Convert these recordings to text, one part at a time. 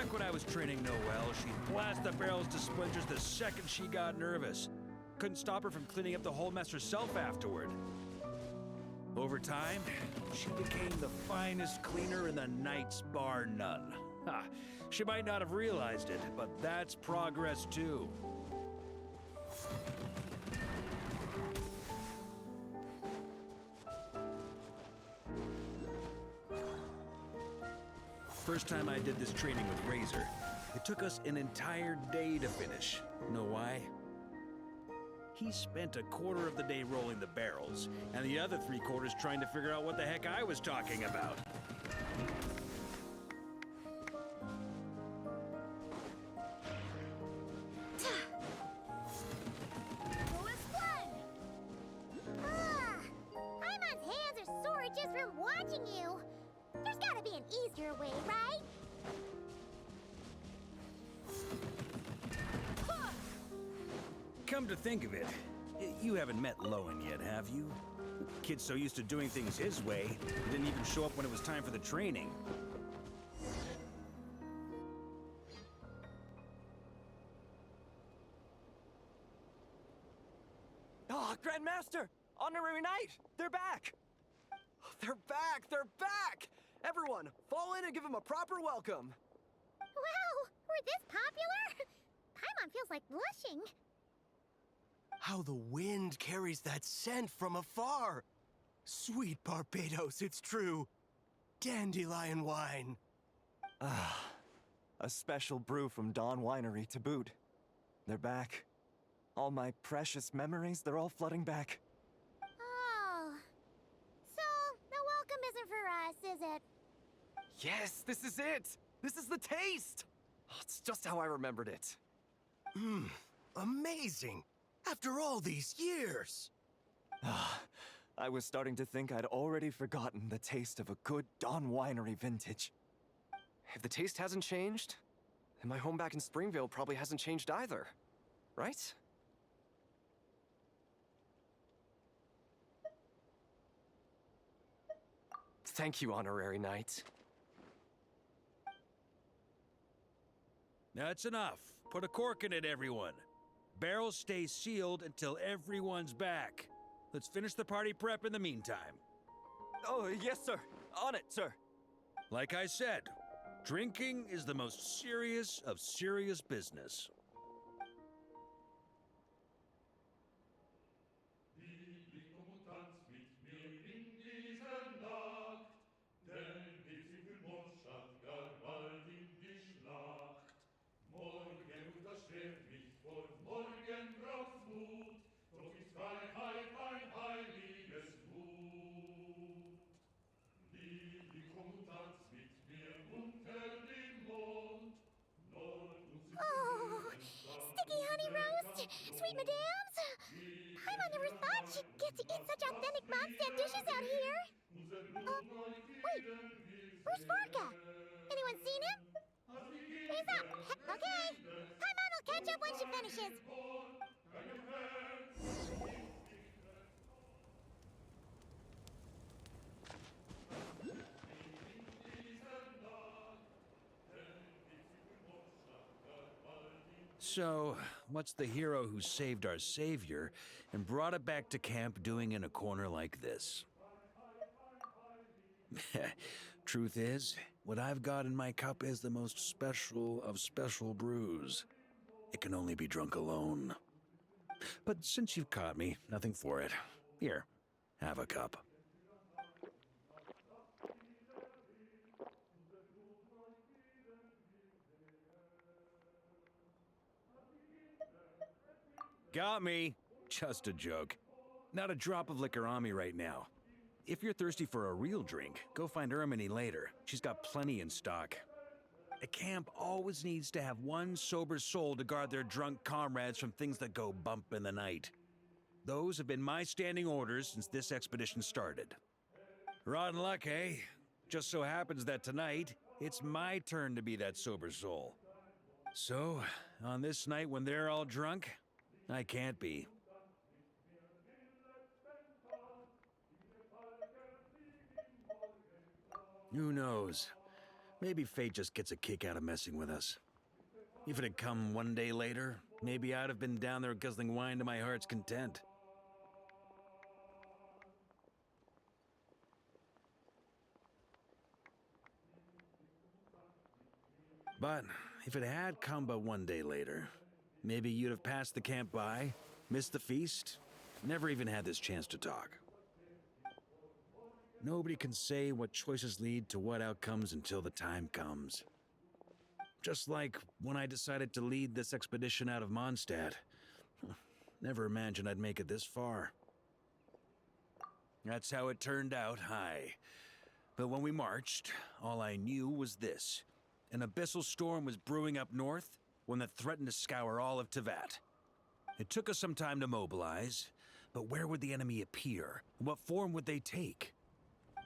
Back when I was training Noelle, she'd blast the barrels to splinters the second she got nervous. Couldn't stop her from cleaning up the whole mess herself afterward. Over time, she became the finest cleaner in the Knights, bar none. Ha! She might not have realized it, but that's progress too. First time I did this training with Razor, it took us an entire day to finish. Know why? He spent a quarter of the day rolling the barrels, and the other 3/4 trying to figure out what the heck I was talking about. Paimon's hands are sore just from watching you. There's gotta be an easier way, right? Come to think of it, you haven't met Lowen yet, have you? Kid's so used to doing things his way, he didn't even show up when it was time for the training. Oh, Grandmaster! Honorary Knight! They're back! They're back! They're back! Everyone, fall in and give them a proper welcome! Wow, we're this popular? Paimon feels like blushing. How the wind carries that scent from afar! Sweet Barbados, it's true. Dandelion wine. A special brew from Dawn Winery to boot. They're back. All my precious memories, they're all flooding back. Oh. So, the welcome isn't for us, is it? Yes, this is it! This is the taste! Oh, it's just how I remembered it. Amazing! After all these years! I was starting to think I'd already forgotten the taste of a good Dawn Winery vintage. If the taste hasn't changed, then my home back in Springvale probably hasn't changed either. Right? Thank you, Honorary Knight. That's enough. Put a cork in it, everyone. Barrels stay sealed until everyone's back. Let's finish the party prep in the meantime. Oh, yes, sir. On it, sir. Like I said, drinking is the most serious of serious business. Morgen unterschwert mich vor morgen braucht's Mut, doch ist Freiheit ein heiliges Gut. Liebe, komm und tanz mit mir unter dem Mond. Oh, sticky honey roast, sweet madams. Paimon never thought she'd get to eat such authentic Mondstadt dishes out here. Wait, where's Varka? Anyone seen him? He's up. Okay. Paimon will catch up when she finishes. So, what's the hero who saved our savior and brought it back to camp doing in a corner like this? Truth is, what I've got in my cup is the most special of special brews. It can only be drunk alone. But since you've caught me, nothing for it. Here, have a cup. Got me. Just a joke. Not a drop of liquor on me right now. If you're thirsty for a real drink, go find Erminy later. She's got plenty in stock. A camp always needs to have one sober soul to guard their drunk comrades from things that go bump in the night. Those have been my standing orders since this expedition started. Rotten luck, eh? Just so happens that tonight, it's my turn to be that sober soul. So, on this night when they're all drunk, I can't be. Who knows? Maybe fate just gets a kick out of messing with us. If it had come one day later, maybe I'd have been down there guzzling wine to my heart's content. But if it had come but one day later, maybe you'd have passed the camp by, missed the feast, never even had this chance to talk. Nobody can say what choices lead to what outcomes until the time comes. Just like when I decided to lead this expedition out of Mondstadt. Never imagined I'd make it this far. That's how it turned out, aye. But when we marched, all I knew was this. An abyssal storm was brewing up north, one that threatened to scour all of Tevat. It took us some time to mobilize, but where would the enemy appear? What form would they take?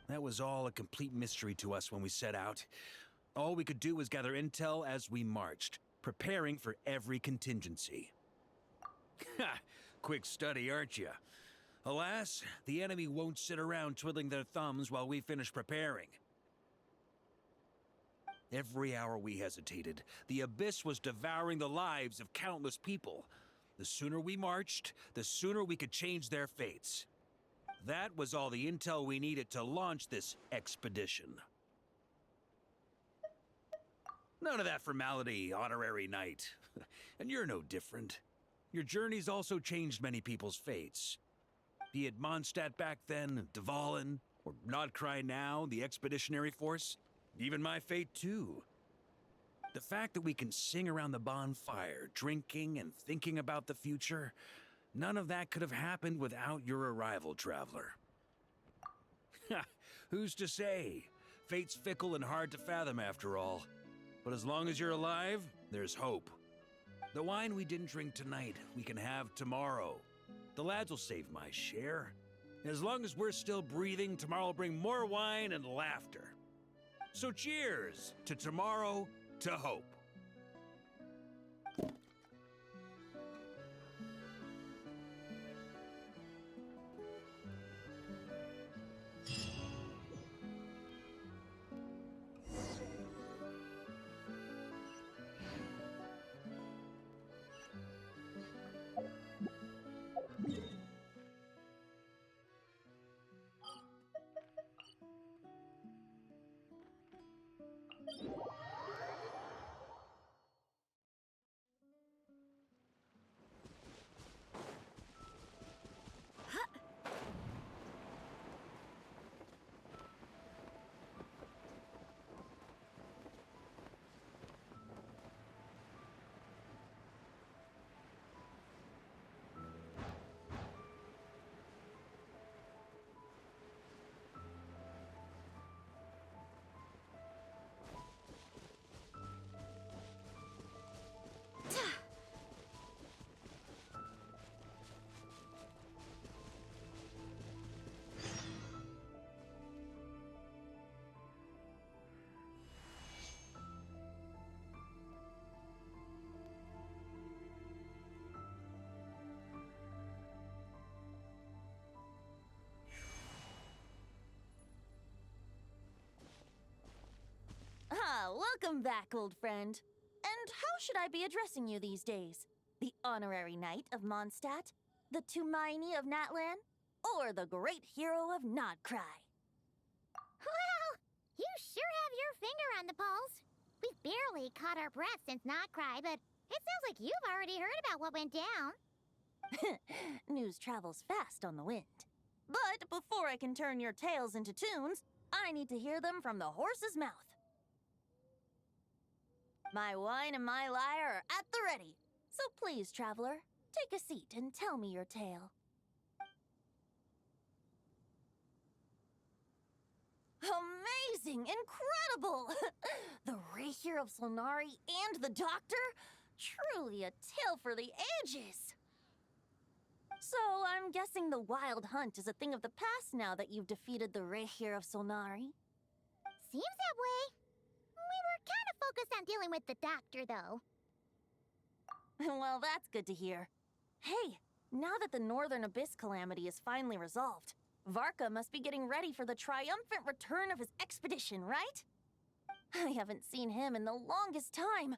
That was all a complete mystery to us when we set out. All we could do was gather intel as we marched, preparing for every contingency. Ha! Quick study, aren't you? Alas, the enemy won't sit around twiddling their thumbs while we finish preparing. Every hour we hesitated, the abyss was devouring the lives of countless people. The sooner we marched, the sooner we could change their fates. That was all the intel we needed to launch this expedition. None of that formality, honorary knight. And you're no different. Your journey's also changed many people's fates. Be it Mondstadt back then, Dvalin, or Nodcry now, the expeditionary force. Even my fate, too. The fact that we can sing around the bonfire, drinking and thinking about the future, none of that could have happened without your arrival, traveler. Ha! Who's to say? Fate's fickle and hard to fathom, after all. But as long as you're alive, there's hope. The wine we didn't drink tonight, we can have tomorrow. The lads will save my share. As long as we're still breathing, tomorrow will bring more wine and laughter. So cheers to tomorrow, to hope. Welcome back, old friend. And how should I be addressing you these days? The honorary knight of Mondstadt? The Tumaini of Natlan? Or the great hero of Nodcry? Well, you sure have your finger on the pulse. We've barely caught our breath since Nodcry, but it sounds like you've already heard about what went down. News travels fast on the wind. But before I can turn your tales into tunes, I need to hear them from the horse's mouth. My wine and my lyre are at the ready. So please, traveler, take a seat and tell me your tale. Amazing! Incredible! The Rahier of Solnari and the Doctor? Truly a tale for the ages! So, I'm guessing the Wild Hunt is a thing of the past now that you've defeated the Rahier of Solnari? Seems that way. We were kind of focused on dealing with the Doctor, though. Well, that's good to hear. Hey, now that the Northern Abyss calamity is finally resolved, Varka must be getting ready for the triumphant return of his expedition, right? I haven't seen him in the longest time.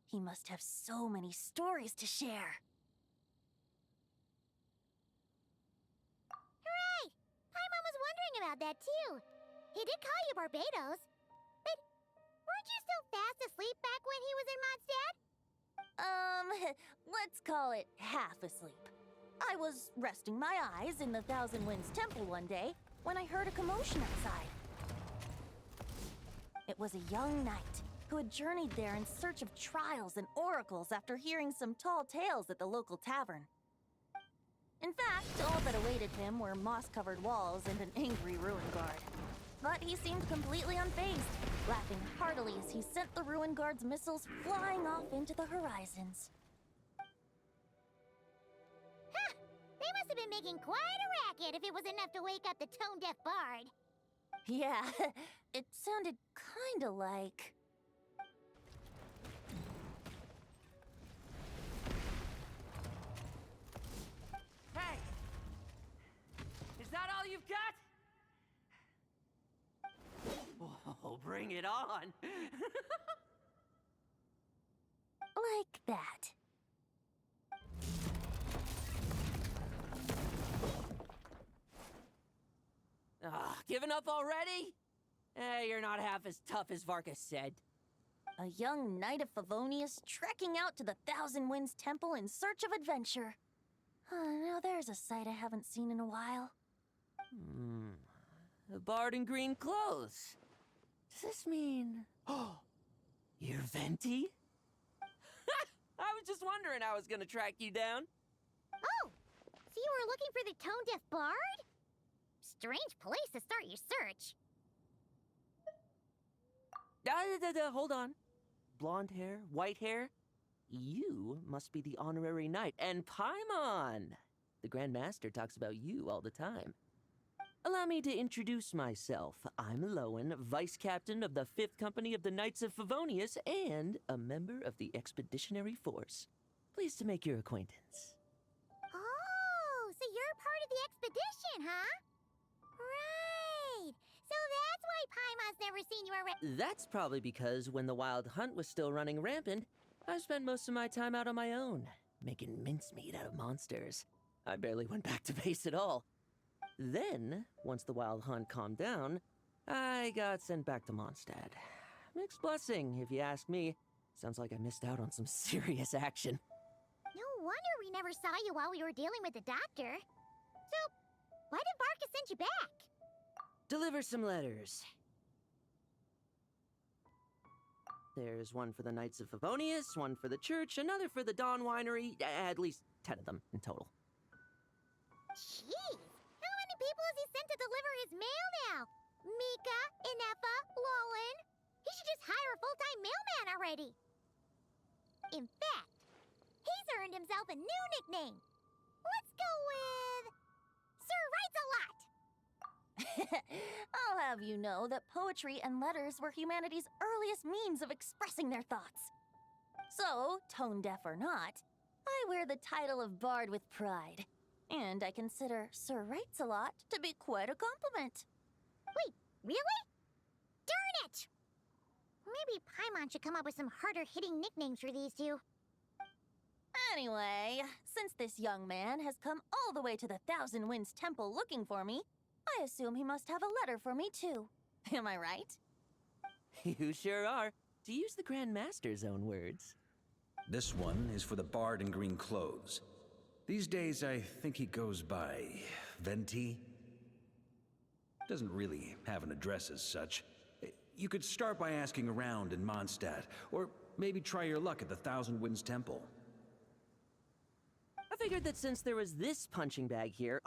He must have so many stories to share. Hooray! Paimon was wondering about that too. He did call you Barbados. But weren't you still fast asleep back when he was in Mondstadt? Let's call it half asleep. I was resting my eyes in the Thousand Winds Temple one day when I heard a commotion outside. It was a young knight who had journeyed there in search of trials and oracles after hearing some tall tales at the local tavern. In fact, all that awaited him were moss-covered walls and an angry ruin guard. But he seemed completely unfazed, laughing heartily as he sent the ruin guard's missiles flying off into the horizons. Huh! They must have been making quite a racket if it was enough to wake up the tone-deaf bard. Yeah, it sounded kinda like... Hey! Is that all you've got? Oh, bring it on! like that. Giving up already? You're not half as tough as Varka said. A young knight of Favonius trekking out to the Thousand Winds Temple in search of adventure. Now there's a sight I haven't seen in a while. A bard in green clothes. Does this mean... Oh, you're Venti? I was just wondering how I was gonna track you down. Oh! So you were looking for the tone-deaf bard? Strange place to start your search. Hold on. Blonde hair, white hair? You must be the honorary knight. And Paimon! The Grand Master talks about you all the time. Allow me to introduce myself. I'm Lowen, Vice Captain of the 5th Company of the Knights of Favonius and a member of the Expeditionary Force. Pleased to make your acquaintance. Oh, so you're part of the expedition, huh? Right. So that's why Paimon's never seen you around. That's probably because when the Wild Hunt was still running rampant, I spent most of my time out on my own, making mincemeat out of monsters. I barely went back to base at all. Then, once the Wild Hunt calmed down, I got sent back to Mondstadt. Mixed blessing, if you ask me. Sounds like I missed out on some serious action. No wonder we never saw you while we were dealing with the doctor. So, why did Varka send you back? Deliver some letters. There's one for the Knights of Favonius, one for the church, another for the Dawn Winery, at least 10 of them in total. Jeez, how many people has he sent to deliver his mail now? Mika, Inefa, Lowen. He should just hire a full-time mailman already. In fact, he's earned himself a new nickname. Let's go with... Sir Writes-A-Lot. I'll have you know that poetry and letters were humanity's earliest means of expressing their thoughts. So, tone deaf or not, I wear the title of Bard with pride. And I consider Sir Writes-A-Lot to be quite a compliment. Wait, really? Darn it! Maybe Paimon should come up with some harder-hitting nicknames for these two. Anyway, since this young man has come all the way to the Thousand Winds Temple looking for me, I assume he must have a letter for me too. Am I right? You sure are. To use the Grand Master's own words. This one is for the bard in green clothes. These days, I think he goes by Venti. Doesn't really have an address as such. You could start by asking around in Mondstadt, or maybe try your luck at the Thousand Winds Temple. I figured that since there was this punching bag here,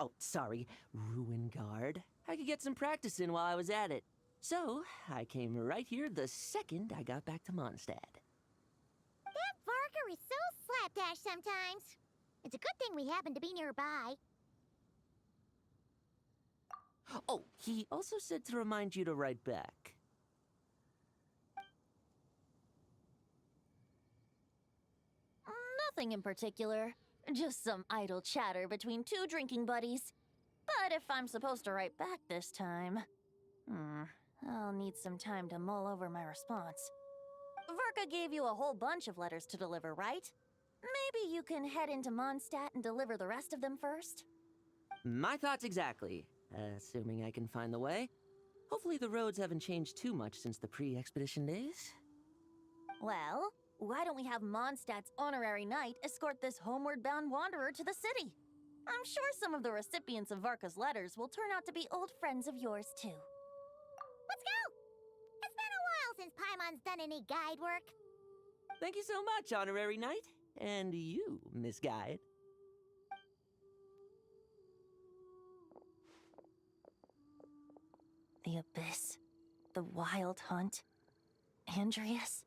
ruin guard, I could get some practice in while I was at it. So, I came right here the second I got back to Mondstadt. That Varka is so slapdash sometimes. It's a good thing we happen to be nearby. Oh, he also said to remind you to write back. Nothing in particular. Just some idle chatter between two drinking buddies. But if I'm supposed to write back this time... I'll need some time to mull over my response. Varka gave you a whole bunch of letters to deliver, right? Maybe you can head into Mondstadt and deliver the rest of them first? My thoughts exactly. Assuming I can find the way. Hopefully the roads haven't changed too much since the pre-expedition days. Well, why don't we have Mondstadt's honorary knight escort this homeward-bound wanderer to the city? I'm sure some of the recipients of Varka's letters will turn out to be old friends of yours, too. Let's go! It's been a while since Paimon's done any guide work. Thank you so much, honorary knight. And you, Miss Guide. The Abyss. The Wild Hunt. Andreas.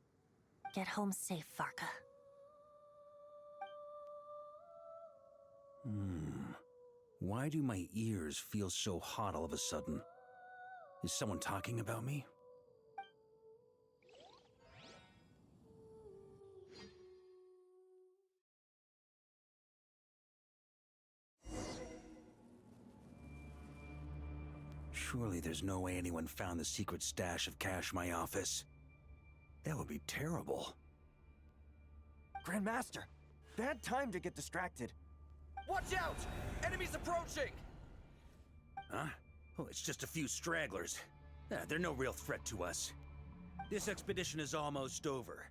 Get home safe, Varka. Why do my ears feel so hot all of a sudden? Is someone talking about me? Surely there's no way anyone found the secret stash of cash in my office. That would be terrible. Grandmaster, bad time to get distracted. Watch out! Enemies approaching! Huh? Oh, it's just a few stragglers. They're no real threat to us. This expedition is almost over.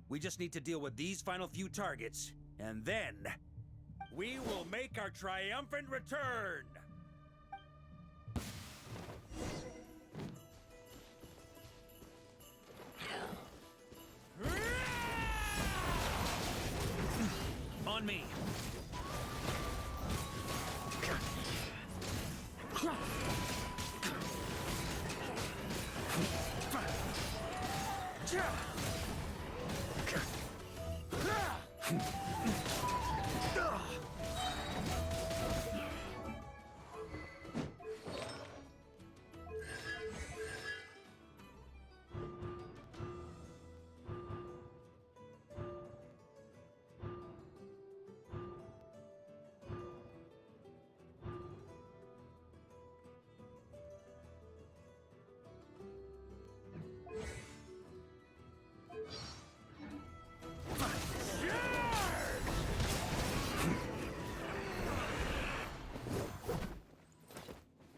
We just need to deal with these final few targets, and then we will make our triumphant return! On me!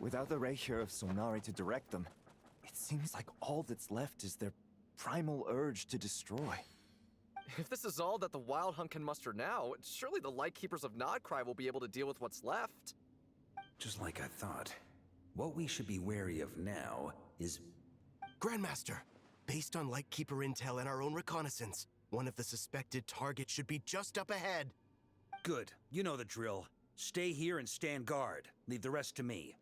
Without the Reich of Solnari to direct them, it seems like all that's left is their primal urge to destroy. If this is all that the Wild Hunt can muster now, surely the Lightkeepers of Nodcry will be able to deal with what's left. Just like I thought. What we should be wary of now is... Grandmaster, based on Lightkeeper intel and our own reconnaissance, one of the suspected targets should be just up ahead. Good. You know the drill. Stay here and stand guard. Leave the rest to me.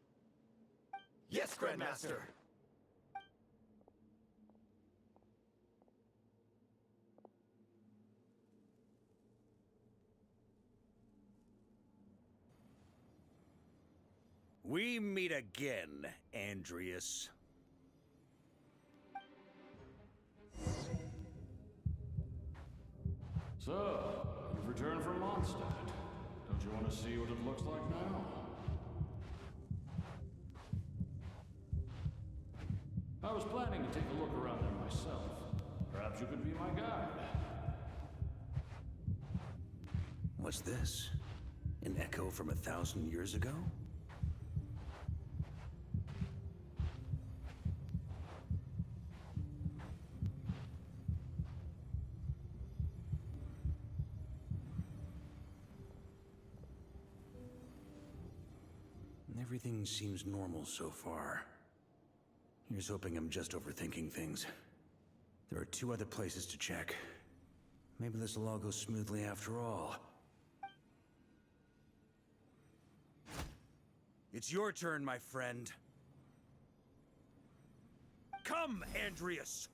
Yes, Grandmaster! We meet again, Andreas. So, you've returned from Mondstadt. Don't you want to see what it looks like now? I was planning to take a look around there myself. Perhaps you could be my guide. What's this? An echo from 1,000 years ago? Everything seems normal so far. Here's hoping I'm just overthinking things. There are 2 other places to check. Maybe this will all go smoothly after all. It's your turn, my friend. Come, Andreas!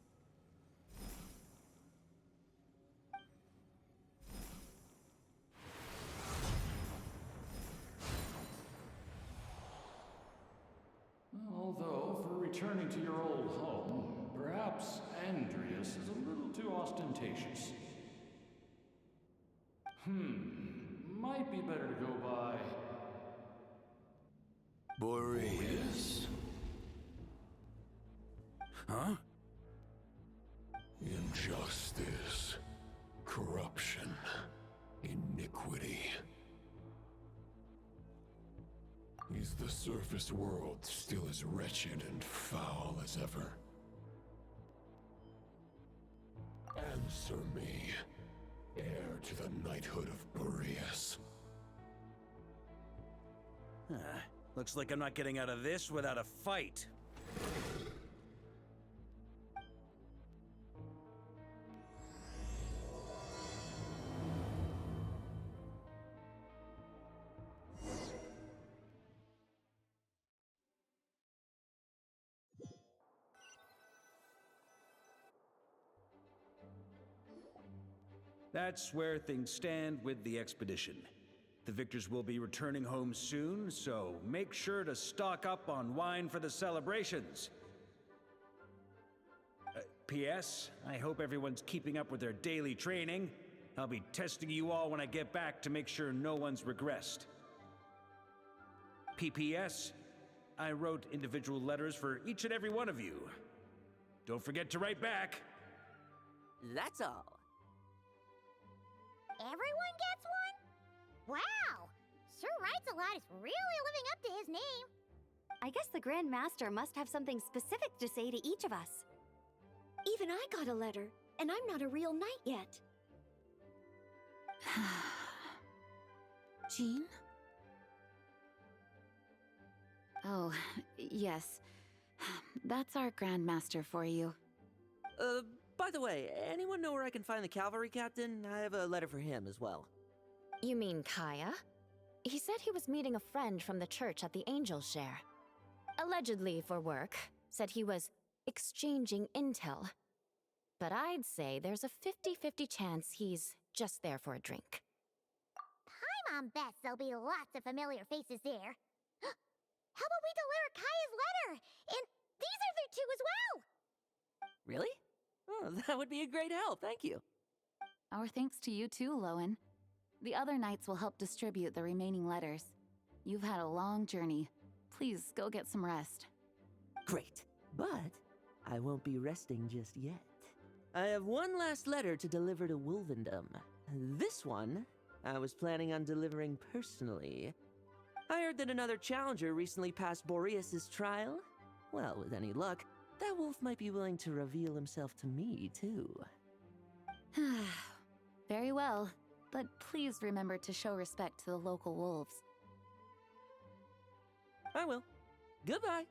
Although, for returning to your old home, perhaps Andreas is a little too ostentatious. Might be better to go by... Boreas. Injustice, corruption, iniquity. Is the surface world still as wretched and foul as ever? Answer me, heir to the knighthood of Boreas. Looks like I'm not getting out of this without a fight. That's where things stand with the expedition. The victors will be returning home soon, so make sure to stock up on wine for the celebrations. P.S. I hope everyone's keeping up with their daily training. I'll be testing you all when I get back to make sure no one's regressed. P.P.S. I wrote individual letters for each and every one of you. Don't forget to write back. That's all. Everyone gets one? Wow! Sir writes a lot is really living up to his name. I guess the Grand Master must have something specific to say to each of us. Even I got a letter, and I'm not a real knight yet. Jean? Oh, yes. That's our Grand Master for you. By the way, anyone know where I can find the cavalry captain? I have a letter for him as well. You mean Kaya? He said he was meeting a friend from the church at the Angel Share. Allegedly for work. Said he was exchanging intel. But I'd say there's a 50-50 chance he's just there for a drink. Paimon bets there'll be lots of familiar faces there. How about we deliver Kaya's letter? And these are there too as well! Really? Oh, that would be a great help, thank you. Our thanks to you too, Lowen. The other knights will help distribute the remaining letters. You've had a long journey. Please go get some rest. Great, but I won't be resting just yet. I have one last letter to deliver to Wolvendom. This one, I was planning on delivering personally. I heard that another challenger recently passed Boreas' trial. Well, with any luck, that wolf might be willing to reveal himself to me, too. Very well, but please remember to show respect to the local wolves. I will. Goodbye.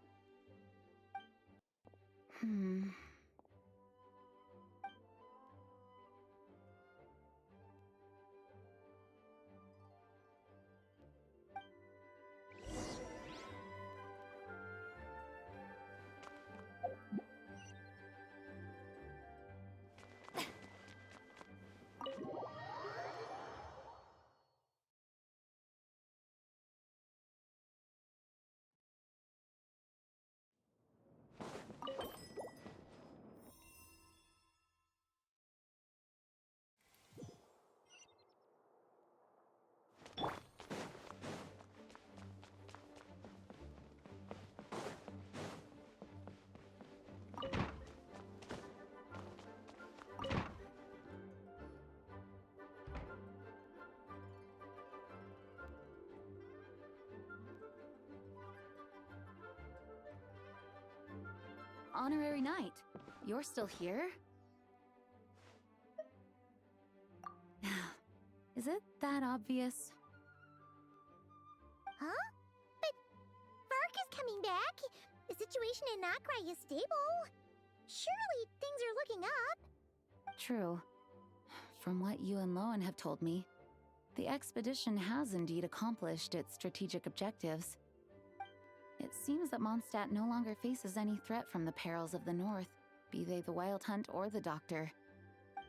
Honorary Knight, you're still here? Is it that obvious? Huh? But Varka's coming back. The situation in Nokrai is stable. Surely things are looking up. True. From what you and Lowen have told me, the expedition has indeed accomplished its strategic objectives. It seems that Mondstadt no longer faces any threat from the perils of the North, be they the Wild Hunt or the Doctor.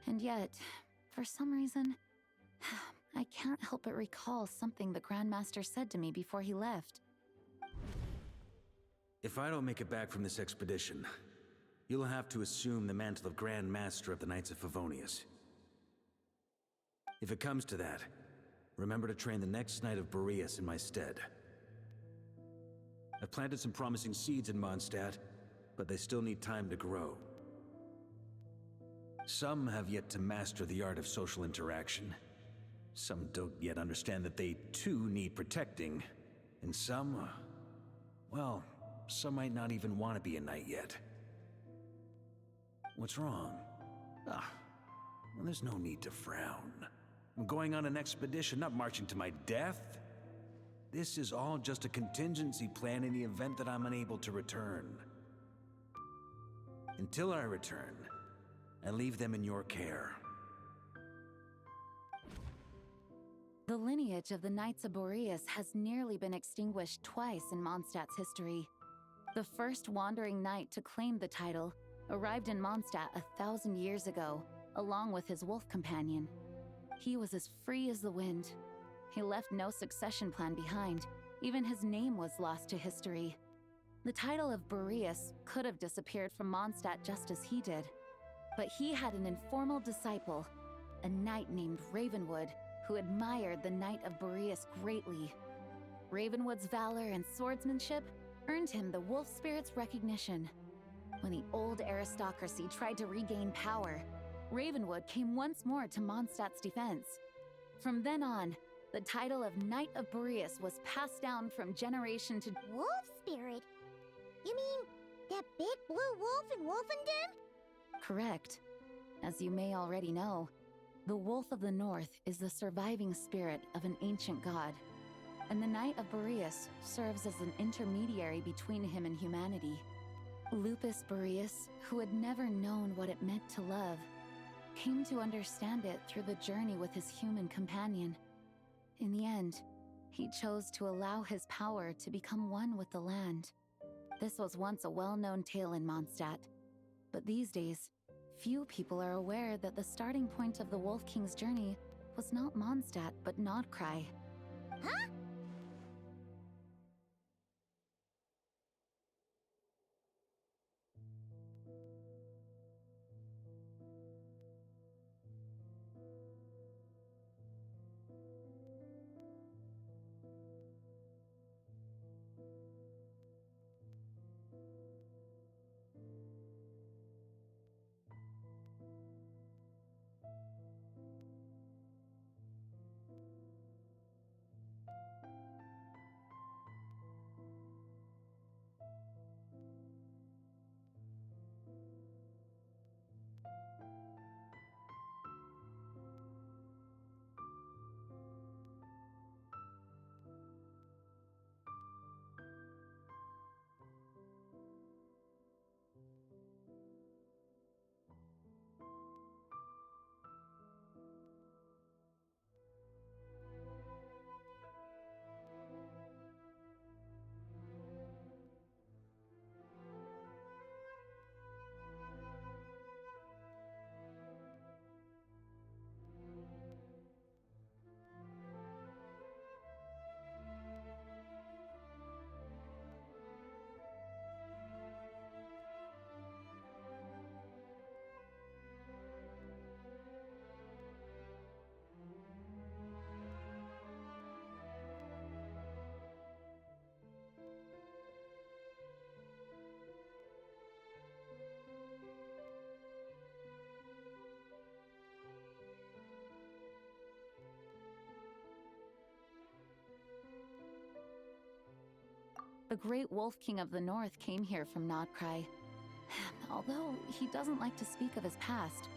And yet, for some reason, I can't help but recall something the Grandmaster said to me before he left. If I don't make it back from this expedition, you'll have to assume the mantle of Grand Master of the Knights of Favonius. If it comes to that, remember to train the next Knight of Boreas in my stead. I've planted some promising seeds in Mondstadt, but they still need time to grow. Some have yet to master the art of social interaction. Some don't yet understand that they too need protecting. And some, well, some might not even want to be a knight yet. What's wrong? Well, there's no need to frown. I'm going on an expedition, not marching to my death. This is all just a contingency plan in the event that I'm unable to return. Until I return, I leave them in your care. The lineage of the Knights of Boreas has nearly been extinguished twice in Mondstadt's history. The first wandering knight to claim the title arrived in Mondstadt 1,000 years ago, along with his wolf companion. He was as free as the wind. He left no succession plan behind. Even his name was lost to history. The title of Boreas could have disappeared from Mondstadt just as he did. But he had an informal disciple, a knight named Ravenwood, who admired the Knight of Boreas greatly. Ravenwood's valor and swordsmanship earned him the wolf spirit's recognition. When the old aristocracy tried to regain power, Ravenwood came once more to Mondstadt's defense. From then on, the title of Knight of Boreas was passed down from generation to... Wolf spirit? You mean that big blue wolf in Wolfenden? Correct. As you may already know, the Wolf of the North is the surviving spirit of an ancient god, and the Knight of Boreas serves as an intermediary between him and humanity. Lupus Boreas, who had never known what it meant to love, came to understand it through the journey with his human companion. In the end, he chose to allow his power to become one with the land. This was once a well-known tale in Mondstadt, but these days, few people are aware that the starting point of the Wolf King's journey was not Mondstadt, but Nodcry. Huh? The Great Wolf King of the North came here from Nodcry, although he doesn't like to speak of his past.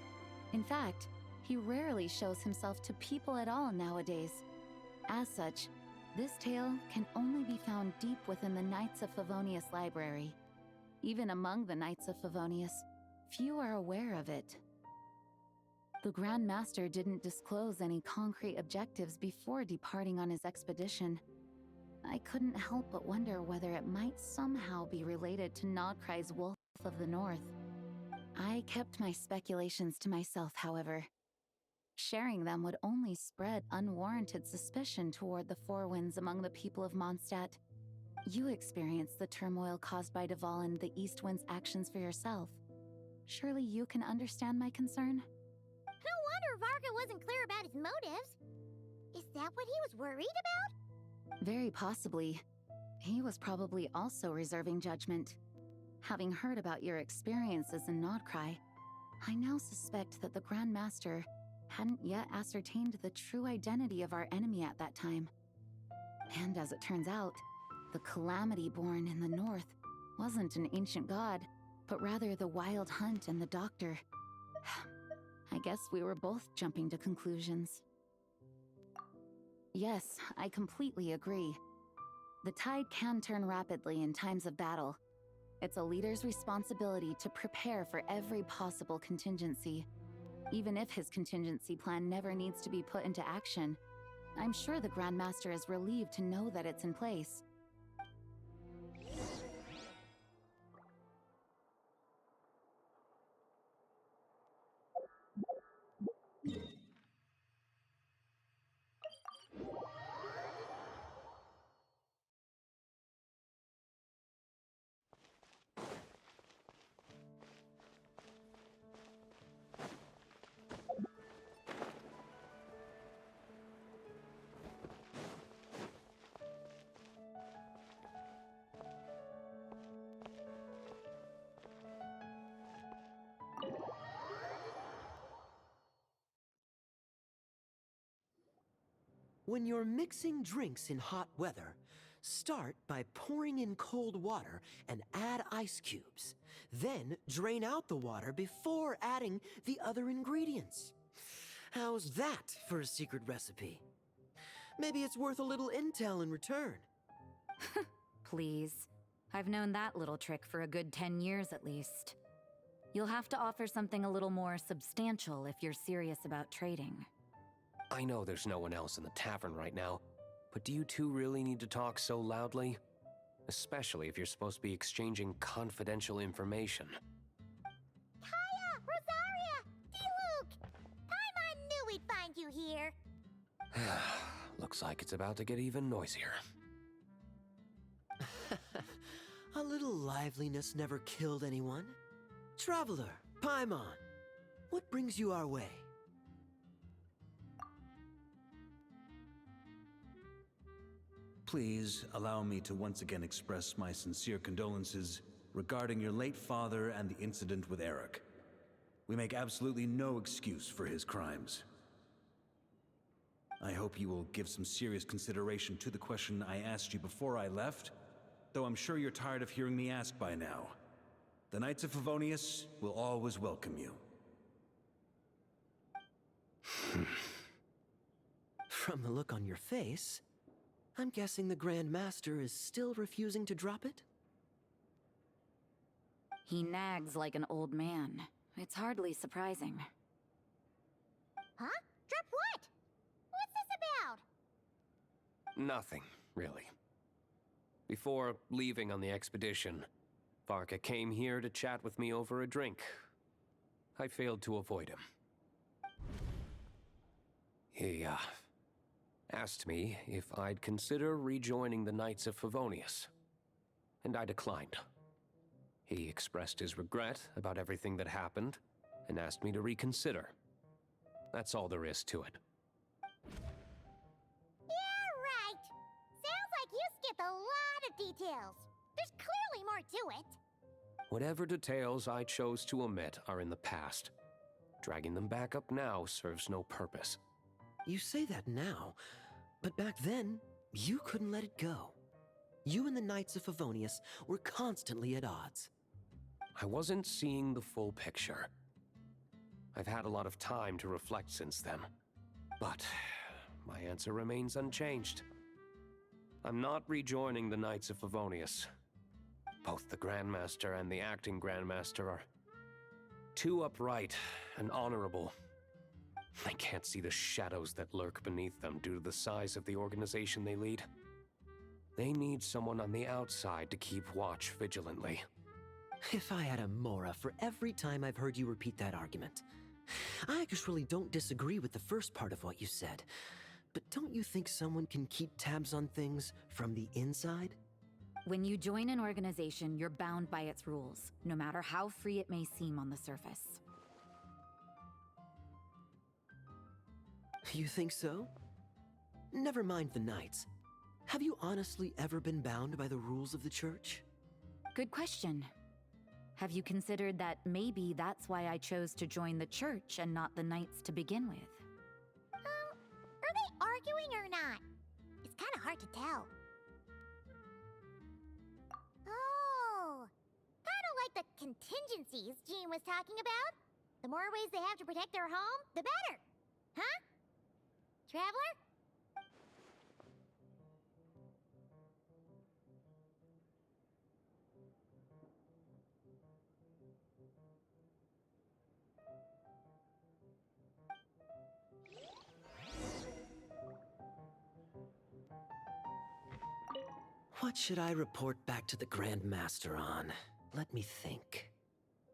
In fact, he rarely shows himself to people at all nowadays. As such, this tale can only be found deep within the Knights of Favonius library. Even among the Knights of Favonius, few are aware of it. The Grand Master didn't disclose any concrete objectives before departing on his expedition. I couldn't help but wonder whether it might somehow be related to Nodcry's Wolf of the North. I kept my speculations to myself, however. Sharing them would only spread unwarranted suspicion toward the Four Winds among the people of Mondstadt. You experienced the turmoil caused by Duval and the East Wind's actions for yourself. Surely you can understand my concern? No wonder Varka wasn't clear about his motives. Is that what he was worried about? Very possibly. He was probably also reserving judgment. Having heard about your experiences in Nodcry, I now suspect that the Grand Master hadn't yet ascertained the true identity of our enemy at that time. And as it turns out, the Calamity born in the north wasn't an ancient god, but rather the Wild Hunt and the Doctor. I guess we were both jumping to conclusions. Yes, I completely agree. The tide can turn rapidly in times of battle. It's a leader's responsibility to prepare for every possible contingency. Even if his contingency plan never needs to be put into action, I'm sure the Grand Master is relieved to know that it's in place. When you're mixing drinks in hot weather, start by pouring in cold water and add ice cubes. Then drain out the water before adding the other ingredients. How's that for a secret recipe? Maybe it's worth a little intel in return. Please. I've known that little trick for a good 10 years at least. You'll have to offer something a little more substantial if you're serious about trading. I know there's no one else in the tavern right now, but do you two really need to talk so loudly? Especially if you're supposed to be exchanging confidential information. Kaya! Rosaria! D-Luke! Paimon knew we'd find you here. Looks like it's about to get even noisier. A little liveliness never killed anyone. Traveler, Paimon, what brings you our way? Please allow me to once again express my sincere condolences regarding your late father and the incident with Eric. We make absolutely no excuse for his crimes. I hope you will give some serious consideration to the question I asked you before I left, though I'm sure you're tired of hearing me ask by now. The Knights of Favonius will always welcome you. From the look on your face, I'm guessing the Grand Master is still refusing to drop it? He nags like an old man. It's hardly surprising. Huh? Drop what? What's this about? Nothing, really. Before leaving on the expedition, Varka came here to chat with me over a drink. I failed to avoid him. He, asked me if I'd consider rejoining the Knights of Favonius, and I declined. He expressed his regret about everything that happened, and asked me to reconsider. That's all there is to it. Yeah, right. Sounds like you skipped a lot of details. There's clearly more to it. Whatever details I chose to omit are in the past. Dragging them back up now serves no purpose. You say that now, but back then, you couldn't let it go. You and the Knights of Favonius were constantly at odds. I wasn't seeing the full picture. I've had a lot of time to reflect since then, but my answer remains unchanged. I'm not rejoining the Knights of Favonius. Both the Grandmaster and the acting Grandmaster are too upright and honorable. I can't see the shadows that lurk beneath them due to the size of the organization they lead. They need someone on the outside to keep watch vigilantly. If I had a Mora for every time I've heard you repeat that argument. I actually don't disagree with the first part of what you said, but don't you think someone can keep tabs on things from the inside? When you join an organization, you're bound by its rules, no matter how free it may seem on the surface. You think so? Never mind the Knights. Have you honestly ever been bound by the rules of the Church? Good question. Have you considered that maybe that's why I chose to join the church and not the knights to begin with? Are they arguing or not? It's kind of hard to tell. Oh, kind of like the contingencies Jean was talking about. The more ways they have to protect their home, the better. Huh? Traveler? What should I report back to the Grand Master on? Let me think.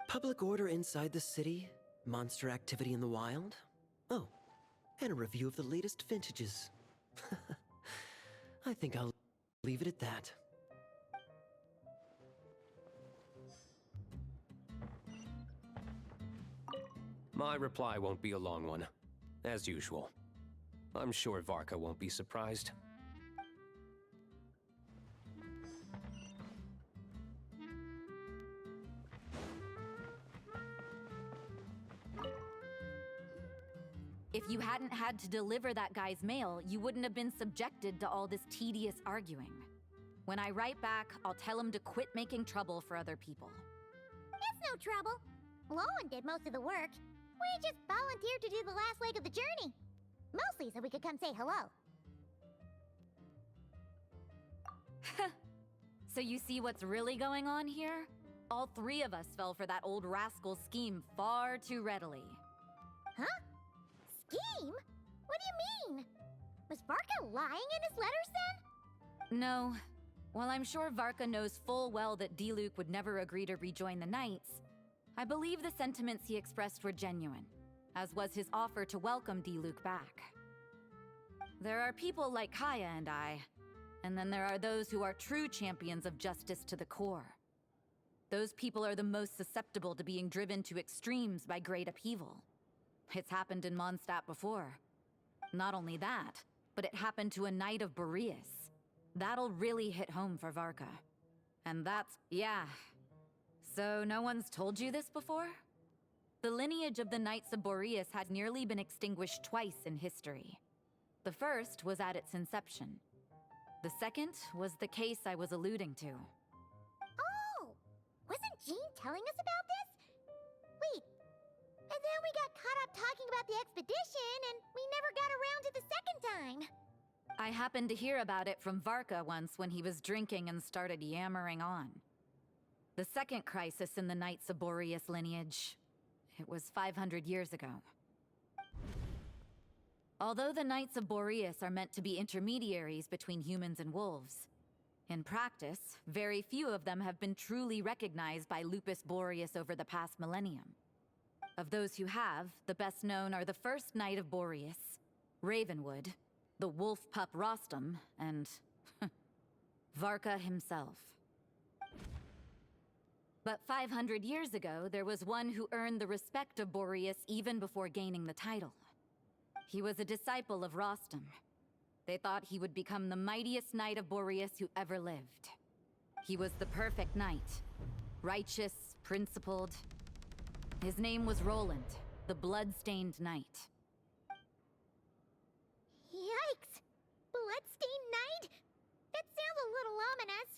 Public order inside the city, monster activity in the wild. Oh, and a review of the latest vintages. I think I'll leave it at that. My reply won't be a long one, as usual. I'm sure Varka won't be surprised. If you hadn't had to deliver that guy's mail, you wouldn't have been subjected to all this tedious arguing. When I write back, I'll tell him to quit making trouble for other people. It's no trouble. Lowen did most of the work. We just volunteered to do the last leg of the journey. Mostly so we could come say hello. So you see what's really going on here? All three of us fell for that old rascal's scheme far too readily. Huh? Scheme? What do you mean? Was Varka lying in his letters then? No. While I'm sure Varka knows full well that Diluc would never agree to rejoin the Knights, I believe the sentiments he expressed were genuine, as was his offer to welcome Diluc back. There are people like Kaya and I, and then there are those who are true champions of justice to the core. Those people are the most susceptible to being driven to extremes by great upheaval. It's happened in Mondstadt before. Not only that, but it happened to a Knight of Boreas. That'll really hit home for Varka. And that's... yeah. So no one's told you this before? The lineage of the Knights of Boreas had nearly been extinguished twice in history. The first was at its inception. The second was the case I was alluding to. Oh! Wasn't Jean telling us about this? Wait, and then we got caught up talking about the expedition, and we never got around to the second time. I happened to hear about it from Varka once when he was drinking and started yammering on. The second crisis in the Knights of Boreas lineage. It was 500 years ago. Although the Knights of Boreas are meant to be intermediaries between humans and wolves, in practice, very few of them have been truly recognized by Lupus Boreas over the past millennium. Of those who have, the best known are the first Knight of Boreas, Ravenwood, the wolf pup Rostam, and Varka himself. But 500 years ago, there was one who earned the respect of Boreas even before gaining the title. He was a disciple of Rostam. They thought he would become the mightiest Knight of Boreas who ever lived. He was the perfect knight. Righteous, principled. His name was Roland, the blood-stained knight. Yikes! Bloodstained Knight? That sounds a little ominous.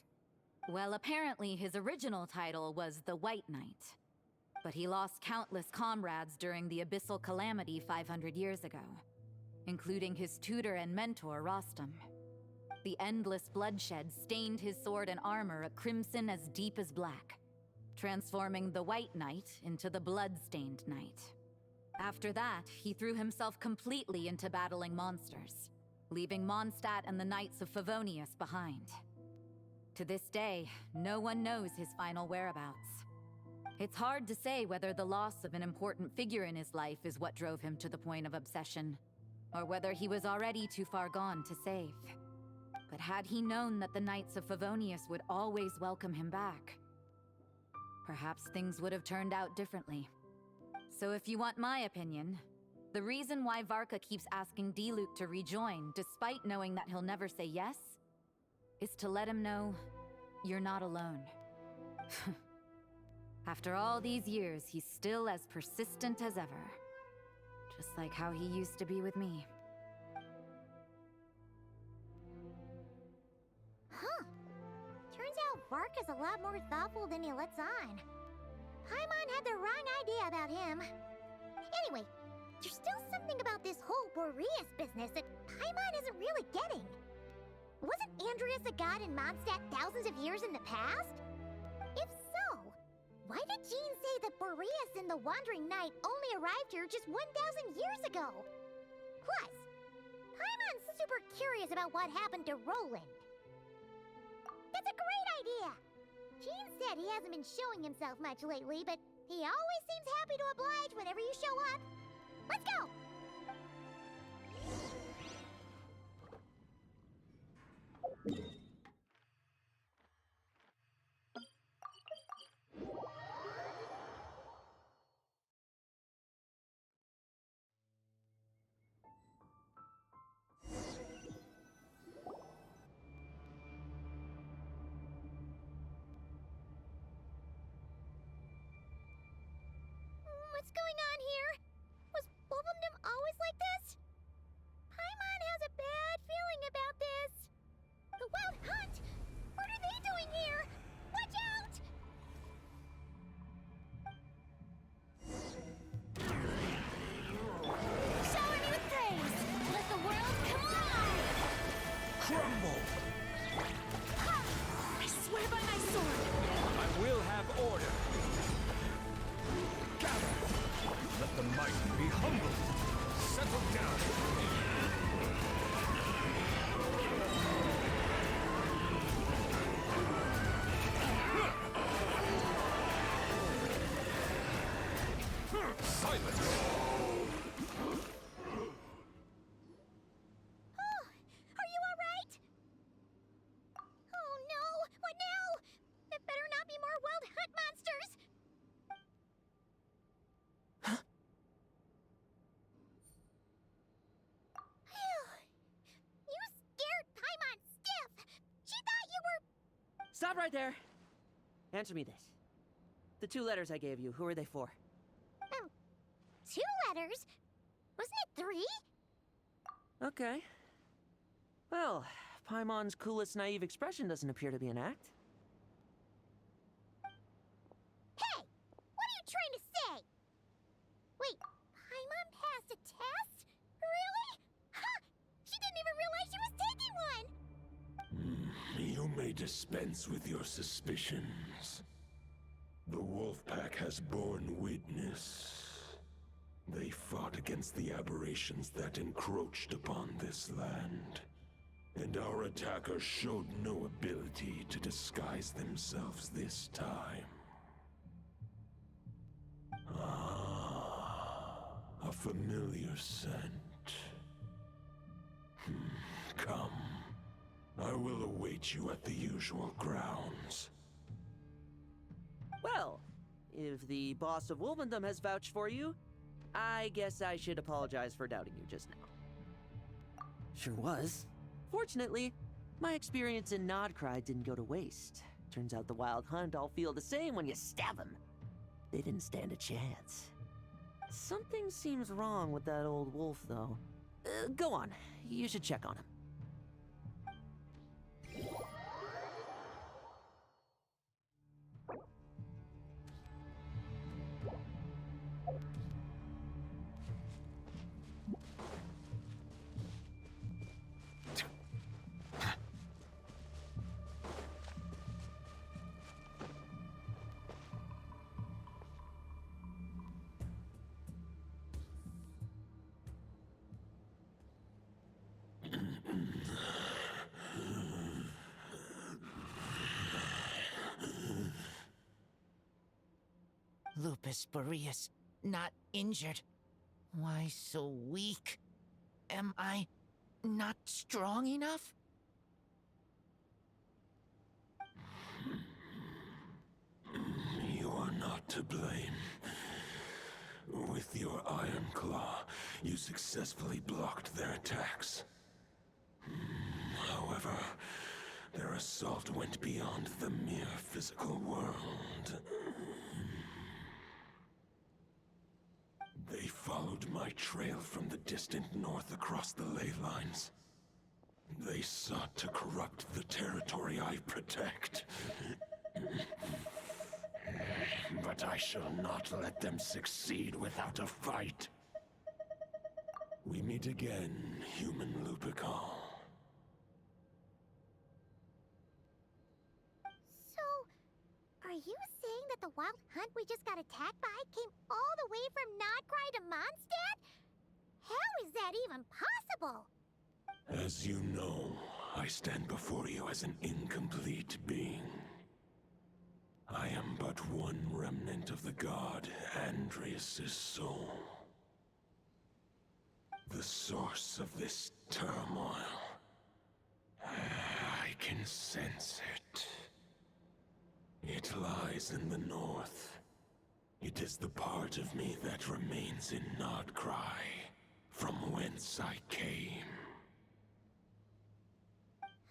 Well, apparently his original title was the White Knight. But he lost countless comrades during the Abyssal Calamity 500 years ago, including his tutor and mentor, Rostam. The endless bloodshed stained his sword and armor a crimson as deep as black, transforming the White Knight into the Blood-Stained Knight. After that, he threw himself completely into battling monsters, leaving Mondstadt and the Knights of Favonius behind. To this day, no one knows his final whereabouts. It's hard to say whether the loss of an important figure in his life is what drove him to the point of obsession, or whether he was already too far gone to save. But had he known that the Knights of Favonius would always welcome him back, perhaps things would have turned out differently. So if you want my opinion, the reason why Varka keeps asking Diluc to rejoin, despite knowing that he'll never say yes, is to let him know you're not alone. After all these years, he's still as persistent as ever. Just like how he used to be with me. Huh. Turns out Varka's a lot more thoughtful than he lets on. Paimon had the wrong idea about him. Anyway, there's still something about this whole Boreas business that Paimon isn't really getting. Wasn't Andreas a god in Mondstadt thousands of years in the past? If so, why did Jean say that Boreas and the Wandering Knight only arrived here just 1,000 years ago? Plus, Paimon's super curious about what happened to Roland. That's a great idea! Jean said he hasn't been showing himself much lately, but he always seems happy to oblige whenever you show up. Let's go! What's going on here? Was Wolfendom always like this? Paimon has a bad feeling about this. The Wild Hunt! What are they doing here? Watch out! Shower me with praise! Let the world come alive! Crumble! Ha! I swear by my sword! I will have order. Gather! Let the mighty be humbled. Settle down. Silence! Oh, are you alright? Oh no, what now? There better not be more Wild Hunt monsters! You scared Paimon stiff! She thought you were... Stop right there! Answer me this. The 2 letters I gave you, who are they for? 2 letters? Wasn't it 3? Okay. Well, Paimon's coolest naive expression doesn't appear to be an act. Hey! What are you trying to say? Wait, Paimon passed a test? Really? Ha! She didn't even realize she was taking one! You may dispense with your suspicions. The Wolfpack has borne witness. They fought against the aberrations that encroached upon this land. And our attackers showed no ability to disguise themselves this time. Ah, a familiar scent. Come. I will await you at the usual grounds. Well, if the boss of Wolfendom has vouched for you, I guess I should apologize for doubting you just now. Sure was. Fortunately, my experience in Nodcry didn't go to waste. Turns out the Wild Hunt all feel the same when you stab them. They didn't stand a chance. Something seems wrong with that old wolf, though. Go on. You should check on him. Lupus Boreas, not injured. Why so weak? Am I not strong enough? You are not to blame. With your Iron Claw, you successfully blocked their attacks. However, their assault went beyond the mere physical world. followed my trail from the distant north across the ley lines. They sought to corrupt the territory I protect. But I shall not let them succeed without a fight. We meet again, human Lupical. So, are you saying that the wild hunt we just got attacked by came all the way from Nodcry to Mondstadt? How is that even possible? As you know, I stand before you as an incomplete being. I am but one remnant of the god Andreas' soul. The source of this turmoil. I can sense it. It lies in the north. It is the part of me that remains in Nodcry, from whence I came.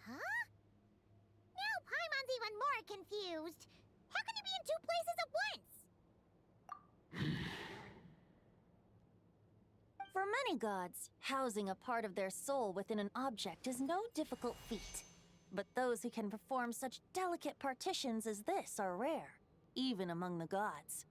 Huh? Now Paimon's even more confused. How can you be in two places at once? For many gods, housing a part of their soul within an object is no difficult feat. But those who can perform such delicate partitions as this are rare, even among the gods.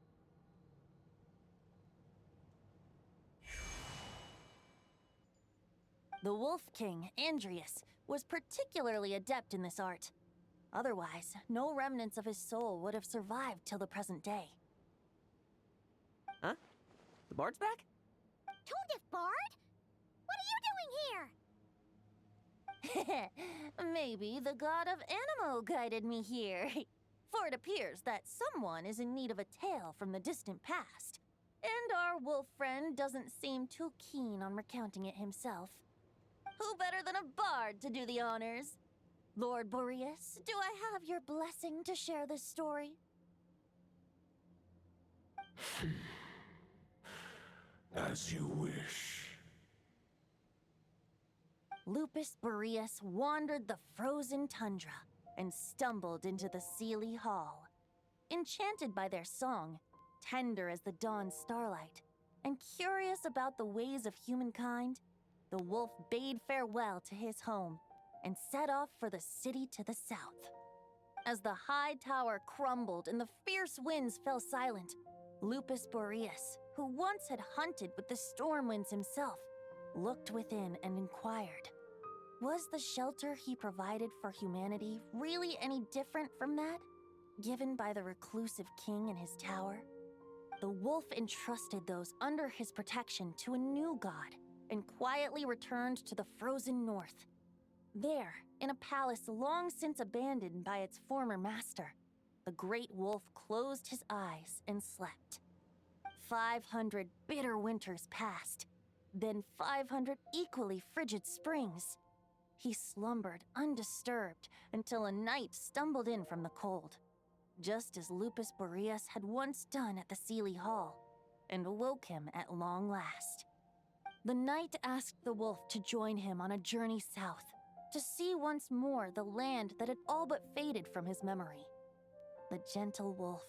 The Wolf King, Andreas, was particularly adept in this art. Otherwise, no remnants of his soul would have survived till the present day. Huh? The bard's back? Toadif Bard? What are you doing here? Maybe the god of Animo guided me here. For it appears that someone is in need of a tale from the distant past. And our wolf friend doesn't seem too keen on recounting it himself. Who better than a bard to do the honors? Lord Boreas, do I have your blessing to share this story? As you wish. Lupus Boreas wandered the frozen tundra and stumbled into the Seelie Hall. Enchanted by their song, tender as the dawn starlight, and curious about the ways of humankind, the wolf bade farewell to his home and set off for the city to the south. As the high tower crumbled and the fierce winds fell silent, Lupus Boreas, who once had hunted with the storm winds himself, looked within and inquired, was the shelter he provided for humanity really any different from that given by the reclusive king in his tower? The wolf entrusted those under his protection to a new god and quietly returned to the frozen north. There, in a palace long since abandoned by its former master, the great wolf closed his eyes and slept. 500 bitter winters passed, then 500 equally frigid springs. He slumbered undisturbed until a night stumbled in from the cold, just as Lupus Boreas had once done at the Seelie Hall, and awoke him at long last. The night asked the wolf to join him on a journey south, to see once more the land that had all but faded from his memory. The gentle wolf,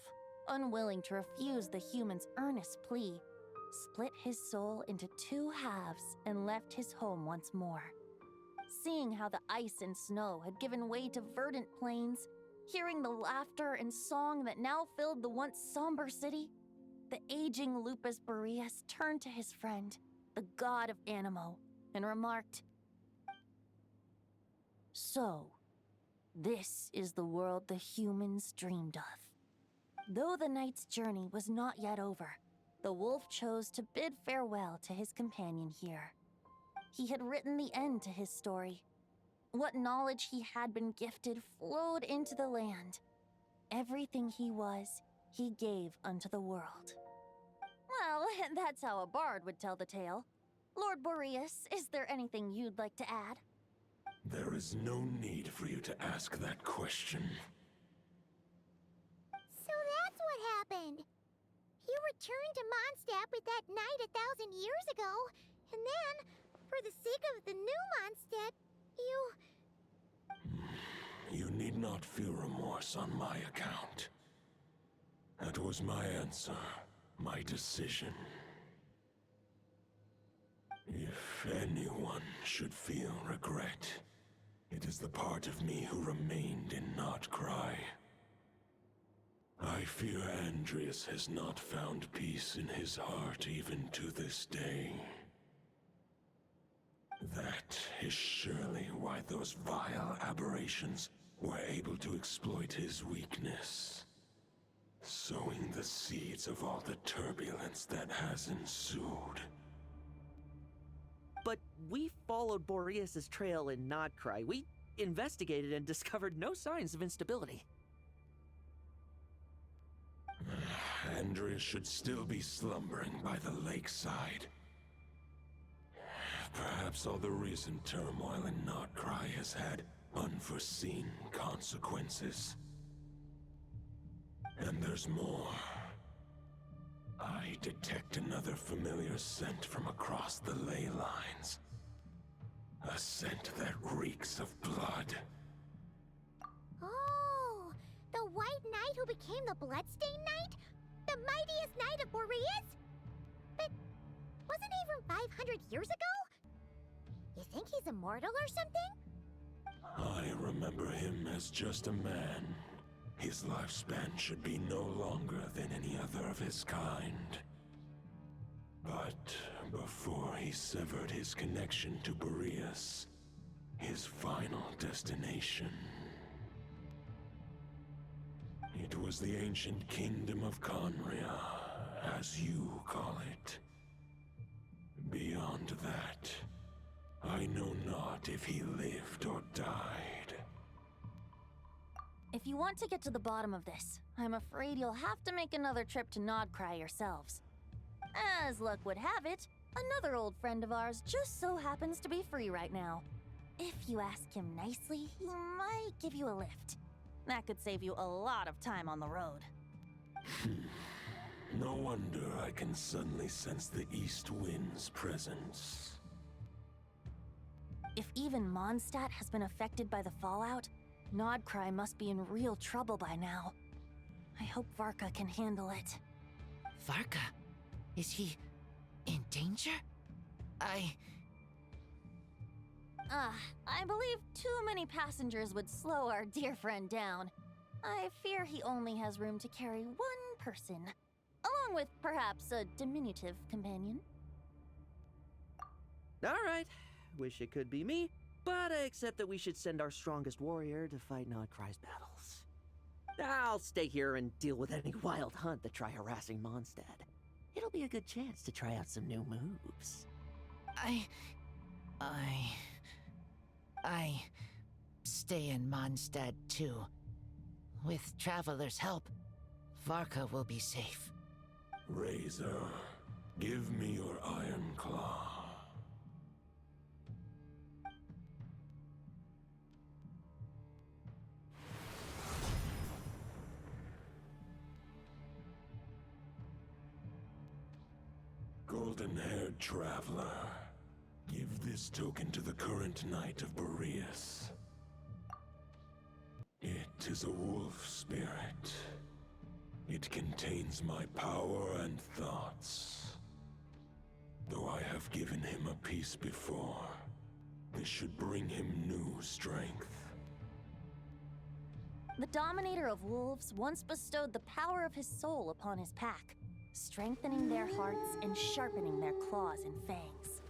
unwilling to refuse the human's earnest plea, split his soul into two halves and left his home once more. Seeing how the ice and snow had given way to verdant plains, hearing the laughter and song that now filled the once somber city, the aging Lupus Boreas turned to his friend, the god of Animo, and remarked, "So, this is the world the humans dreamed of." Though the night's journey was not yet over, the wolf chose to bid farewell to his companion here. He had written the end to his story. What knowledge he had been gifted flowed into the land. Everything he was, he gave unto the world. Well, that's how a bard would tell the tale. Lord Boreas, is there anything you'd like to add? There is no need for you to ask that question. So that's what happened. You returned to Mondstadt with that night 1,000 years ago, and then, for the sake of the new Mondstadt, You need not feel remorse on my account. That was my answer, my decision. If anyone should feel regret, it is the part of me who remained in Notcry. I fear Andreas has not found peace in his heart even to this day. That is surely why those vile aberrations were able to exploit his weakness, sowing the seeds of all the turbulence that has ensued. But we followed Boreas' trail in Nodcry. We investigated and discovered no signs of instability. Andreas should still be slumbering by the lakeside. Perhaps all the recent turmoil in Notcry has had unforeseen consequences. And there's more. I detect another familiar scent from across the ley lines. A scent that reeks of blood. Oh, the White Knight who became the Bloodstained Knight? The mightiest knight of Boreas? But wasn't he from 500 years ago? You think he's immortal or something? I remember him as just a man. His lifespan should be no longer than any other of his kind. But before he severed his connection to Boreas, his final destination, it was the ancient kingdom of Conria, as you call it. Beyond that, I know not if he lived or died. If you want to get to the bottom of this, I'm afraid you'll have to make another trip to Nodcry yourselves. As luck would have it, another old friend of ours just so happens to be free right now. If you ask him nicely, he might give you a lift. That could save you a lot of time on the road. No wonder I can suddenly sense the east wind's presence. If even Mondstadt has been affected by the fallout, Nodcry must be in real trouble by now. I hope Varka can handle it. Varka? Is he in danger? I believe too many passengers would slow our dear friend down. I fear he only has room to carry one person, along with perhaps a diminutive companion. All right. Wish it could be me, but I accept that we should send our strongest warrior to fight Nodcry's battles. I'll stay here and deal with any wild hunt that try harassing Mondstadt. It'll be a good chance to try out some new moves. I stay in Mondstadt too. With Traveler's help, Varka will be safe. Razor, give me your iron claw. Golden-haired traveler, give this token to the current knight of Boreas. It is a wolf spirit. It contains my power and thoughts. Though I have given him a piece before, this should bring him new strength. The Dominator of Wolves once bestowed the power of his soul upon his pack, strengthening their hearts and sharpening their claws and fangs.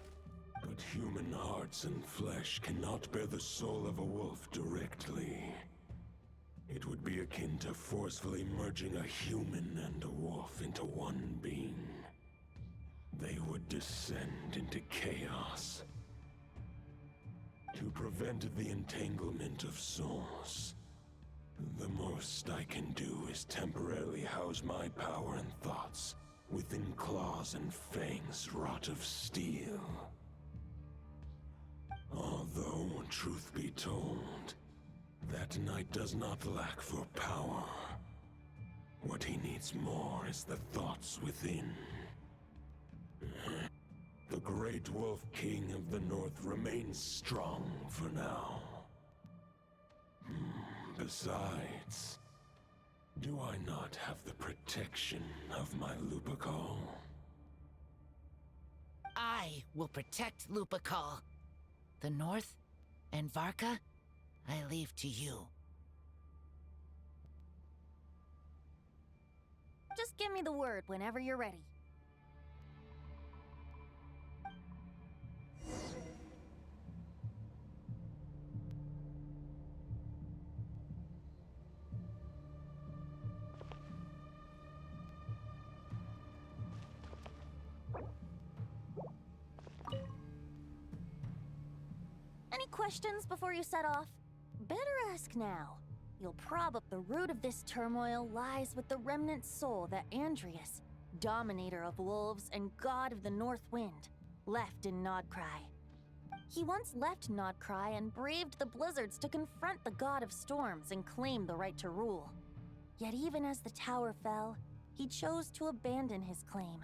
But human hearts and flesh cannot bear the soul of a wolf directly. It would be akin to forcefully merging a human and a wolf into one being. They would descend into chaos. To prevent the entanglement of souls, the most I can do is temporarily house my power and thoughts within claws and fangs wrought of steel. Although, truth be told, that knight does not lack for power. What he needs more is the thoughts within. The Great Wolf King of the North remains strong for now. Besides, do I not have the protection of my Lupacol? I I will protect Lupakal. The North and Varka, I leave to you. Just give me the word whenever you're ready. Any questions before you set off? Better ask now. You'll probably... The root of this turmoil lies with the remnant soul that Andreas, dominator of wolves and god of the north wind, left in Nodcry. He once left Nodcry and braved the blizzards to confront the god of storms and claim the right to rule. Yet even as the tower fell, he chose to abandon his claim.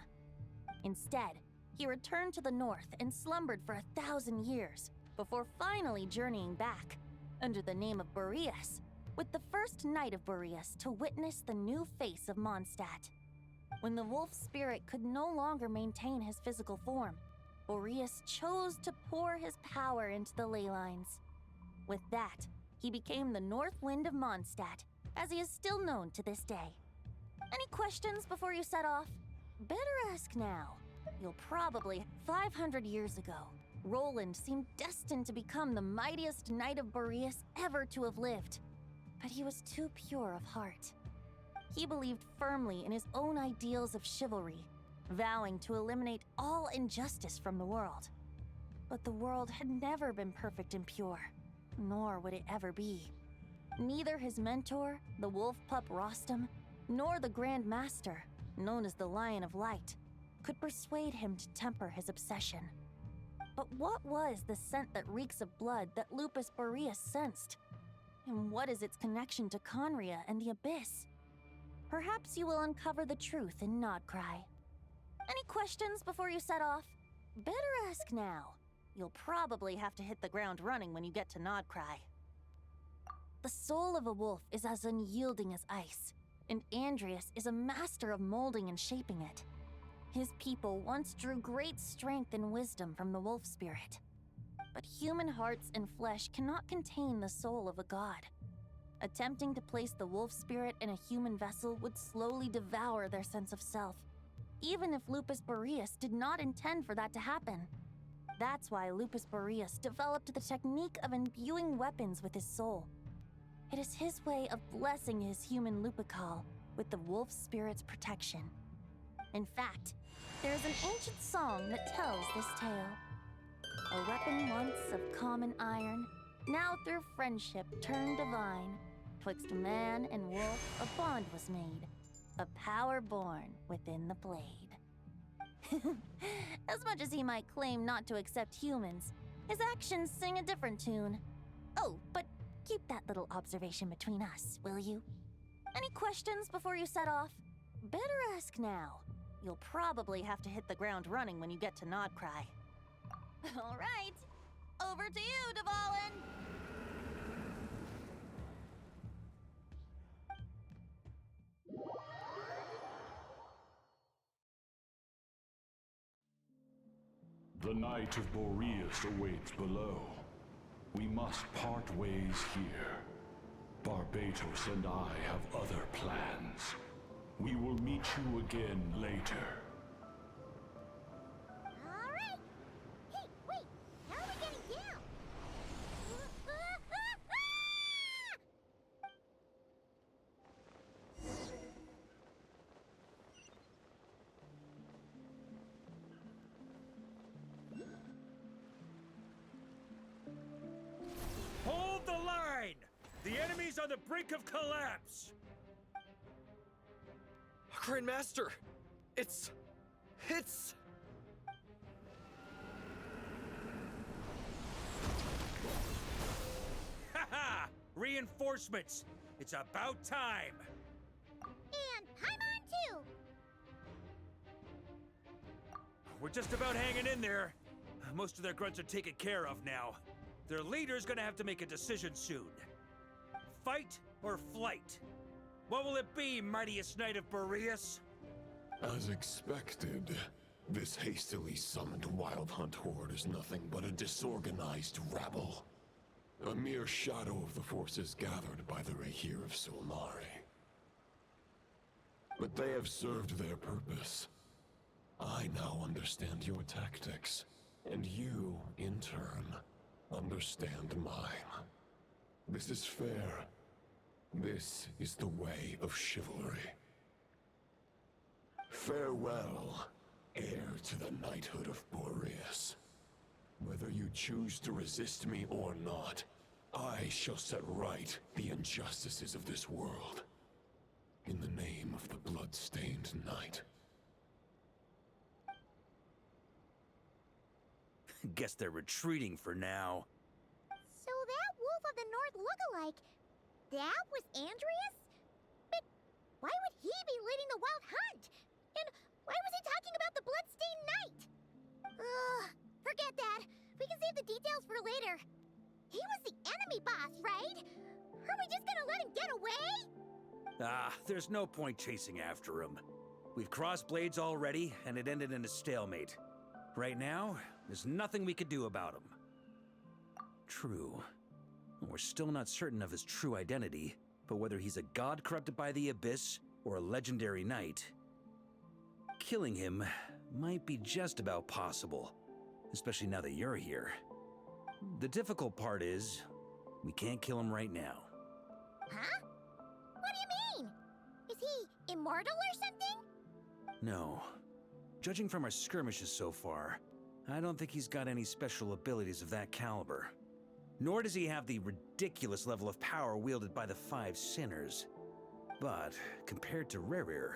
Instead, he returned to the north and slumbered for 1,000 years, before finally journeying back, under the name of Boreas, with the first knight of Boreas to witness the new face of Mondstadt. When the wolf spirit could no longer maintain his physical form, Boreas chose to pour his power into the ley lines. With that, he became the North Wind of Mondstadt, as he is still known to this day. Any questions before you set off? Better ask now. You'll probably... 500 years ago, Roland seemed destined to become the mightiest knight of Boreas ever to have lived. But he was too pure of heart. He believed firmly in his own ideals of chivalry, vowing to eliminate all injustice from the world. But the world had never been perfect and pure, nor would it ever be. Neither his mentor, the wolf pup Rostam, nor the Grand Master, known as the Lion of Light, could persuade him to temper his obsession. But what was the scent that reeks of blood that Lupus Boreas sensed? And what is its connection to Conria and the Abyss? Perhaps you will uncover the truth in Nodcry. Any questions before you set off? Better ask now. You'll probably have to hit the ground running when you get to Nodcry. The soul of a wolf is as unyielding as ice, and Andreas is a master of molding and shaping it. His people once drew great strength and wisdom from the wolf spirit. But human hearts and flesh cannot contain the soul of a god. Attempting to place the wolf spirit in a human vessel would slowly devour their sense of self, even if Lupus Boreas did not intend for that to happen. That's why Lupus Boreas developed the technique of imbuing weapons with his soul. It is his way of blessing his human Lupakal with the wolf spirit's protection. In fact, there is an ancient song that tells this tale. A weapon once of common iron, now through friendship turned divine. Twixt man and wolf a bond was made, a power born within the blade. As much as he might claim not to accept humans, his actions sing a different tune. Oh, but keep that little observation between us, will you? Any questions before you set off? Better ask now. You'll probably have to hit the ground running when you get to Nodcry. All right, over to you, Dvalin! The Knight of Boreas awaits below. We must part ways here. Barbatos and I have other plans. We will meet you again later. All right. Hey, wait. How are we getting down? Hold the line! The enemy's on the brink of collapse! Grandmaster! It's... Haha! Reinforcements! It's about time! And Paimon too! We're just about hanging in there. Most of their grunts are taken care of now. Their leader's gonna have to make a decision soon. Fight or flight? What will it be, mightiest knight of Boreas? As expected, This hastily summoned Wild Hunt horde is nothing but a disorganized rabble. A mere shadow of the forces gathered by the Rehir of Solnari. But they have served their purpose. I now understand your tactics, and you, in turn, understand mine. This is fair. This is the way of chivalry. Farewell, heir to the knighthood of Boreas. Whether you choose to resist me or not, I shall set right the injustices of this world. In the name of the blood-stained knight. Guess they're retreating for now. So that Wolf of the North lookalike, that was Andreas? But why would he be leading the Wild Hunt? And why was he talking about the Bloodstained Knight? Ugh, forget that. We can save the details for later. He was the enemy boss, right? Are we just gonna let him get away? There's no point chasing after him. We've crossed blades already, and it ended in a stalemate. Right now, there's nothing we could do about him. True. We're still not certain of his true identity, but whether he's a god corrupted by the Abyss or a legendary knight, killing him might be just about possible, especially now that you're here. The difficult part is, we can't kill him right now. Huh? What do you mean? Is he immortal or something? No. Judging from our skirmishes so far, I don't think he's got any special abilities of that caliber. Nor does he have the ridiculous level of power wielded by the Five Sinners. But, compared to Rerir,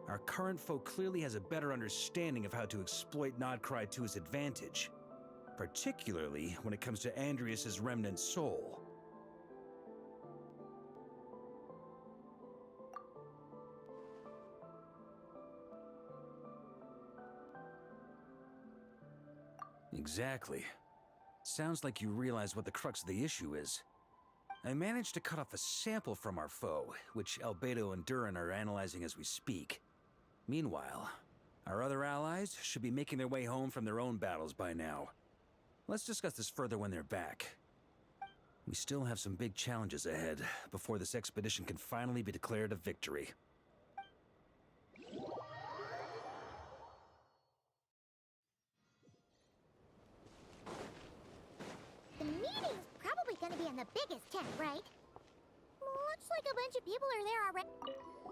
our current foe clearly has a better understanding of how to exploit Nodcry to his advantage. Particularly when it comes to Andreas' remnant soul. Exactly. Sounds like you realize what the crux of the issue is. I managed to cut off a sample from our foe, which Albedo and Durin are analyzing as we speak. Meanwhile, our other allies should be making their way home from their own battles by now. Let's discuss this further when they're back. We still have some big challenges ahead before this expedition can finally be declared a victory. The meeting's probably gonna be in the biggest tent, right? Looks like a bunch of people are there already.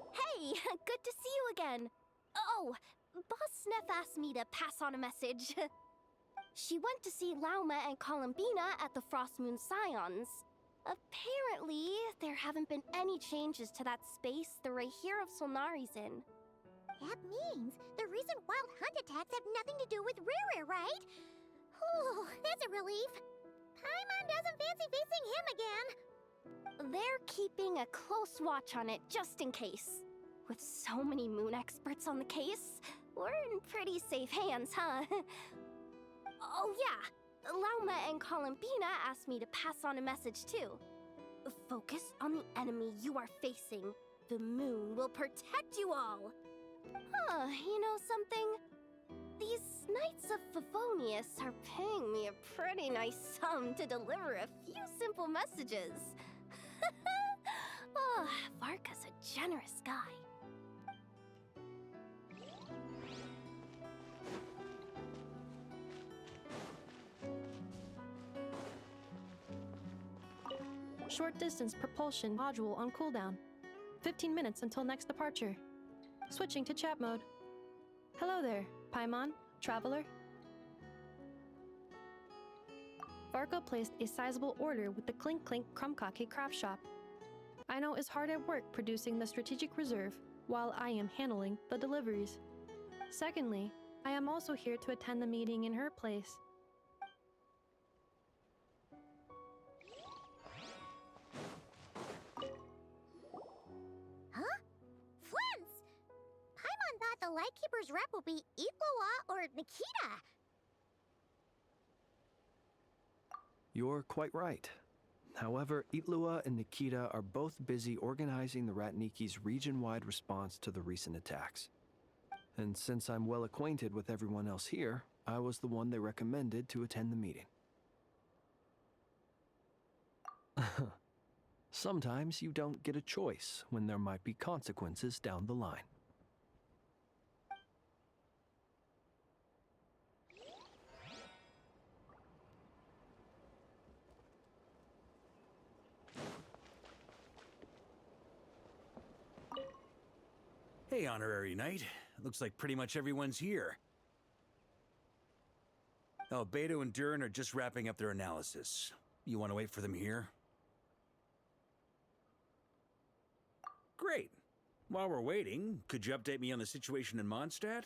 Hey, good to see you again. Oh, Boss Sneff asked me to pass on a message. She went to see Lauma and Columbina at the Frost Moon Scions. Apparently, there haven't been any changes to that space the Rehir of Solnari's in. That means the recent Wild Hunt attacks have nothing to do with Rerir, right? Whew, that's a relief. Paimon doesn't fancy facing him again. They're keeping a close watch on it just in case. With so many moon experts on the case, we're in pretty safe hands, huh? Oh yeah, Lauma and Columbina asked me to pass on a message too. Focus on the enemy you are facing. The moon will protect you all. Huh, you know something? These Knights of Favonius are paying me a pretty nice sum to deliver a few simple messages. Oh, Varka's a generous guy. Short distance propulsion module on cooldown. 15 minutes until next departure. Switching to chat mode. Hello there, Paimon, traveler. Varka placed a sizable order with the Clink Clink Krumkake craft shop. I know is hard at work producing the strategic reserve, while I am handling the deliveries. Secondly, I am also here to attend the meeting in her place. Huh? Flint's! Paimon thought the Lightkeeper's rep would be Itlua or Nikita. You're quite right. However, Itlua and Nikita are both busy organizing the Ratniki's region-wide response to the recent attacks. And since I'm well acquainted with everyone else here, I was the one they recommended to attend the meeting. Sometimes you don't get a choice when there might be consequences down the line. Hey, Honorary Knight. Looks like pretty much everyone's here. Oh, Beto and Durin are just wrapping up their analysis. You want to wait for them here? Great. While we're waiting, could you update me on the situation in Mondstadt?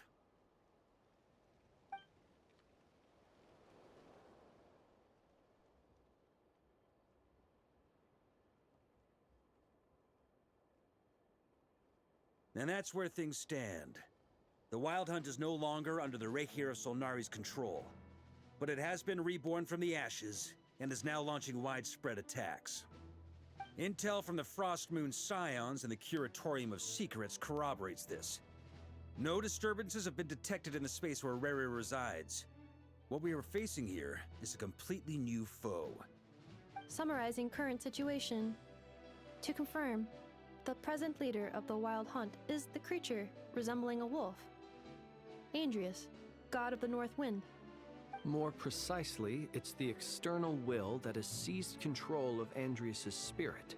And that's where things stand. The Wild Hunt is no longer under the Reikir of Solnari's control, but it has been reborn from the ashes and is now launching widespread attacks. Intel from the Frostmoon Scions and the Curatorium of Secrets corroborates this. No disturbances have been detected in the space where Rere resides. What we are facing here is a completely new foe. Summarizing current situation. To confirm, the present leader of the Wild Hunt is the creature resembling a wolf. Andrius, god of the North Wind. More precisely, it's the external will that has seized control of Andrius' spirit,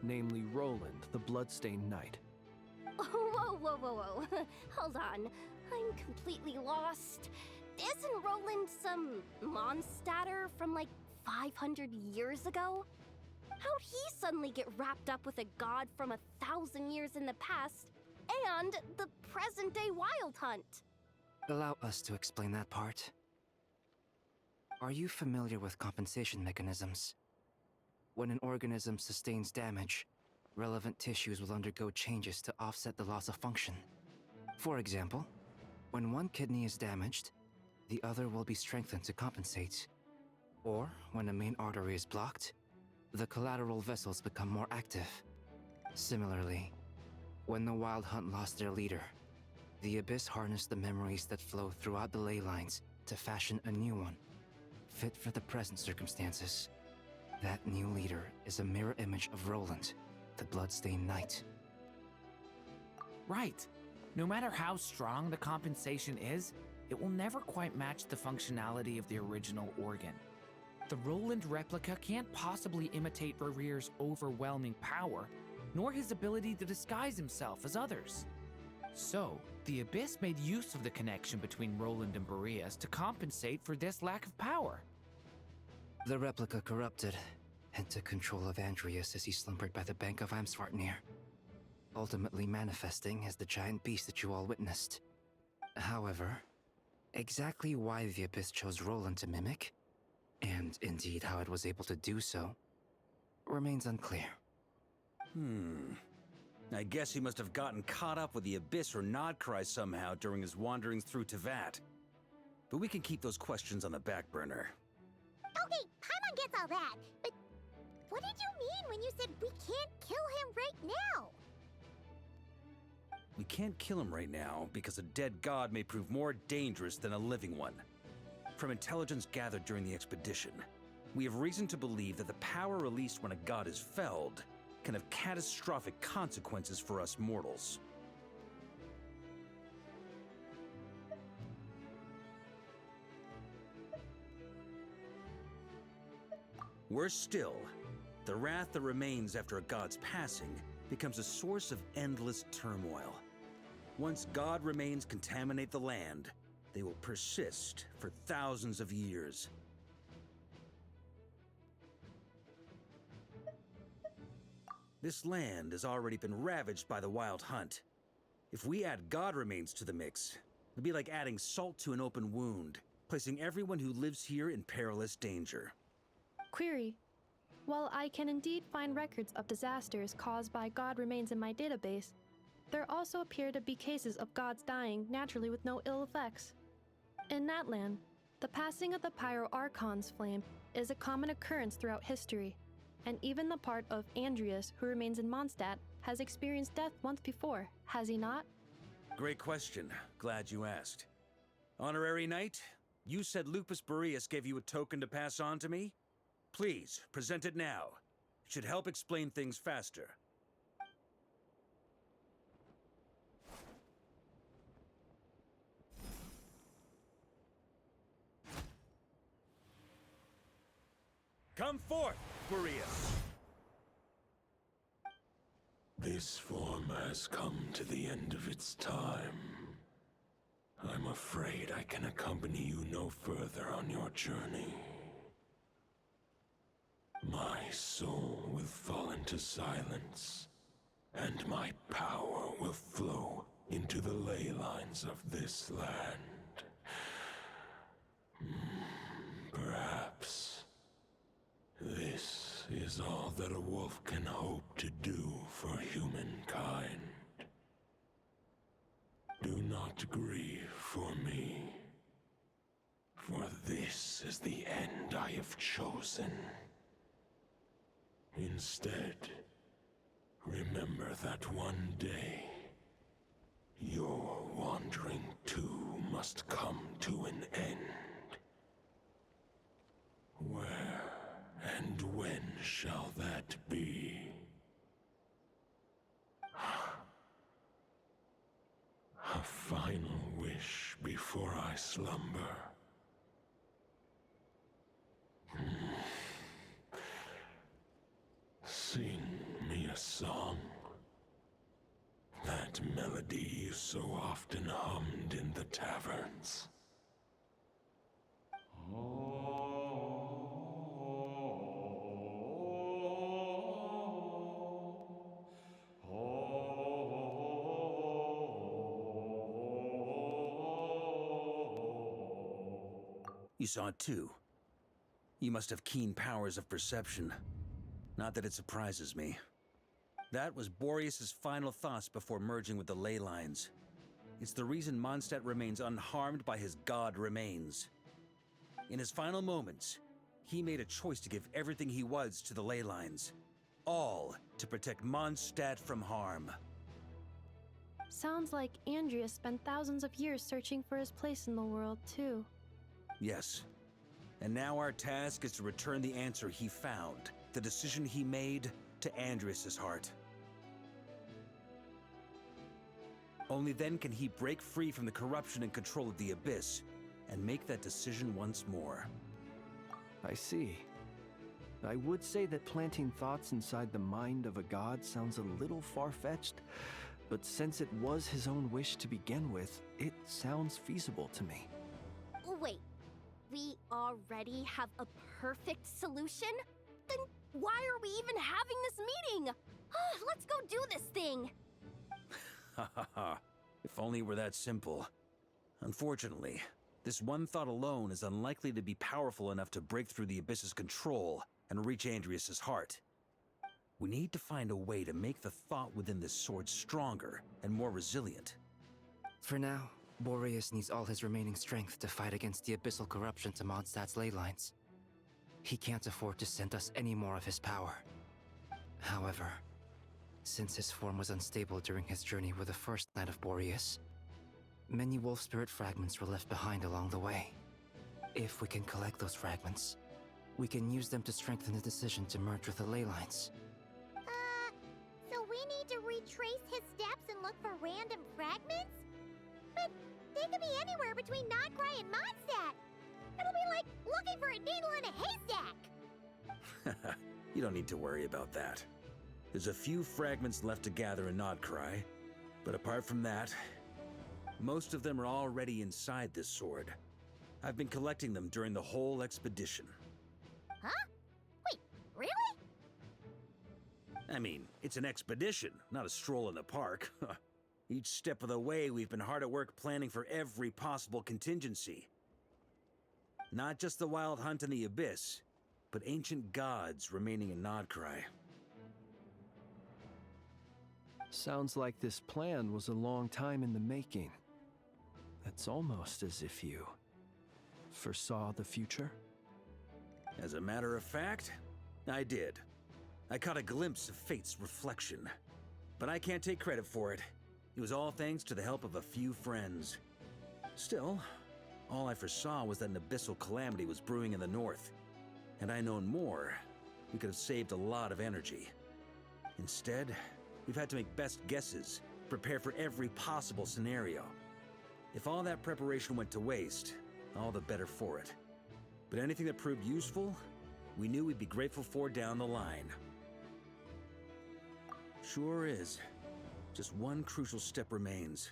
namely Roland, the Bloodstained Knight. Whoa, whoa, whoa, whoa. Hold on. I'm completely lost. Isn't Roland some Mondstadter from like 500 years ago? How'd he suddenly get wrapped up with a god from 1,000 years in the past and the present-day Wild Hunt? Allow us to explain that part. Are you familiar with compensation mechanisms? When an organism sustains damage, relevant tissues will undergo changes to offset the loss of function. For example, when one kidney is damaged, the other will be strengthened to compensate. Or, when a main artery is blocked, the collateral vessels become more active. Similarly, when the Wild Hunt lost their leader, the Abyss harnessed the memories that flow throughout the ley lines to fashion a new one, fit for the present circumstances. That new leader is a mirror image of Roland, the Bloodstained Knight. Right. No matter how strong the compensation is, it will never quite match the functionality of the original organ. The Roland replica can't possibly imitate Rerir's overwhelming power, nor his ability to disguise himself as others. So, the Abyss made use of the connection between Roland and Boreas to compensate for this lack of power. The replica corrupted and took control of Andrius as he slumbered by the bank of Amsvartnir, ultimately manifesting as the giant beast that you all witnessed. However, exactly why the Abyss chose Roland to mimic, and indeed how it was able to do so, remains unclear. I guess he must have gotten caught up with the Abyss or Nodcry somehow during his wanderings through Tevat. But we can keep those questions on the back burner. Okay, Paimon gets all that, but what did you mean when you said we can't kill him right now? We can't kill him right now because a dead god may prove more dangerous than a living one. From intelligence gathered during the expedition, we have reason to believe that the power released when a god is felled can have catastrophic consequences for us mortals. Worse still, the wrath that remains after a god's passing becomes a source of endless turmoil. Once god remains contaminate the land, they will persist for thousands of years. This land has already been ravaged by the Wild Hunt. If we add god remains to the mix, it'd be like adding salt to an open wound, placing everyone who lives here in perilous danger. Query. While I can indeed find records of disasters caused by god remains in my database, there also appear to be cases of gods dying naturally with no ill effects. In that land, the passing of the Pyro-Archon's flame is a common occurrence throughout history, and even the part of Andrius who remains in Mondstadt has experienced death once before, has he not? Great question. Glad you asked. Honorary Knight, you said Lupus Boreas gave you a token to pass on to me? Please, present it now. It should help explain things faster. Come forth, Boreas! This form has come to the end of its time. I'm afraid I can accompany you no further on your journey. My soul will fall into silence, and my power will flow into the ley lines of this land. Perhaps this is all that a wolf can hope to do for humankind. Do not grieve for me, for this is the end I have chosen. Instead, remember that one day, your wandering too must come to an end. Where and when shall that be? A final wish before I slumber. Sing me a song. That melody you so often hummed in the taverns. You saw it too. You must have keen powers of perception. Not that it surprises me. That was Boreas' final thoughts before merging with the ley lines. It's the reason Mondstadt remains unharmed by his god remains. In his final moments, he made a choice to give everything he was to the ley lines. All to protect Mondstadt from harm. Sounds like Andrea spent thousands of years searching for his place in the world, too. Yes. And now our task is to return the answer he found, the decision he made, to Andrias' heart. Only then can he break free from the corruption and control of the Abyss, and make that decision once more. I see. I would say that planting thoughts inside the mind of a god sounds a little far-fetched, but since it was his own wish to begin with, it sounds feasible to me. Wait, we already have a perfect solution? Then why are we even having this meeting? Let's go do this thing! Ha ha ha. If only it were that simple. Unfortunately, this one thought alone is unlikely to be powerful enough to break through the Abyss's control and reach Andrias' heart. We need to find a way to make the thought within this sword stronger and more resilient. For now, Boreas needs all his remaining strength to fight against the abyssal corruption to Mondstadt's ley lines. He can't afford to send us any more of his power. However, since his form was unstable during his journey with the first Knight of Boreas, many wolf spirit fragments were left behind along the way. If we can collect those fragments, we can use them to strengthen the decision to merge with the ley lines. So we need to retrace his steps and look for random fragments? But they could be anywhere between Nodcry and Mondstadt. It'll be like looking for a needle in a haystack. You don't need to worry about that. There's a few fragments left to gather in Nodcry, but apart from that, most of them are already inside this sword. I've been collecting them during the whole expedition. Huh? Wait, really? I mean, it's an expedition, not a stroll in the park. Each step of the way, we've been hard at work planning for every possible contingency. Not just the wild hunt in the Abyss, but ancient gods remaining in Nodcry. Sounds like this plan was a long time in the making. It's almost as if you foresaw the future. As a matter of fact, I did. I caught a glimpse of fate's reflection. But I can't take credit for it. It was all thanks to the help of a few friends. Still, all I foresaw was that an abyssal calamity was brewing in the north. Had I known more, we could have saved a lot of energy. Instead, we've had to make best guesses, prepare for every possible scenario. If all that preparation went to waste, all the better for it. But anything that proved useful, we knew we'd be grateful for down the line. Sure is. Just one crucial step remains.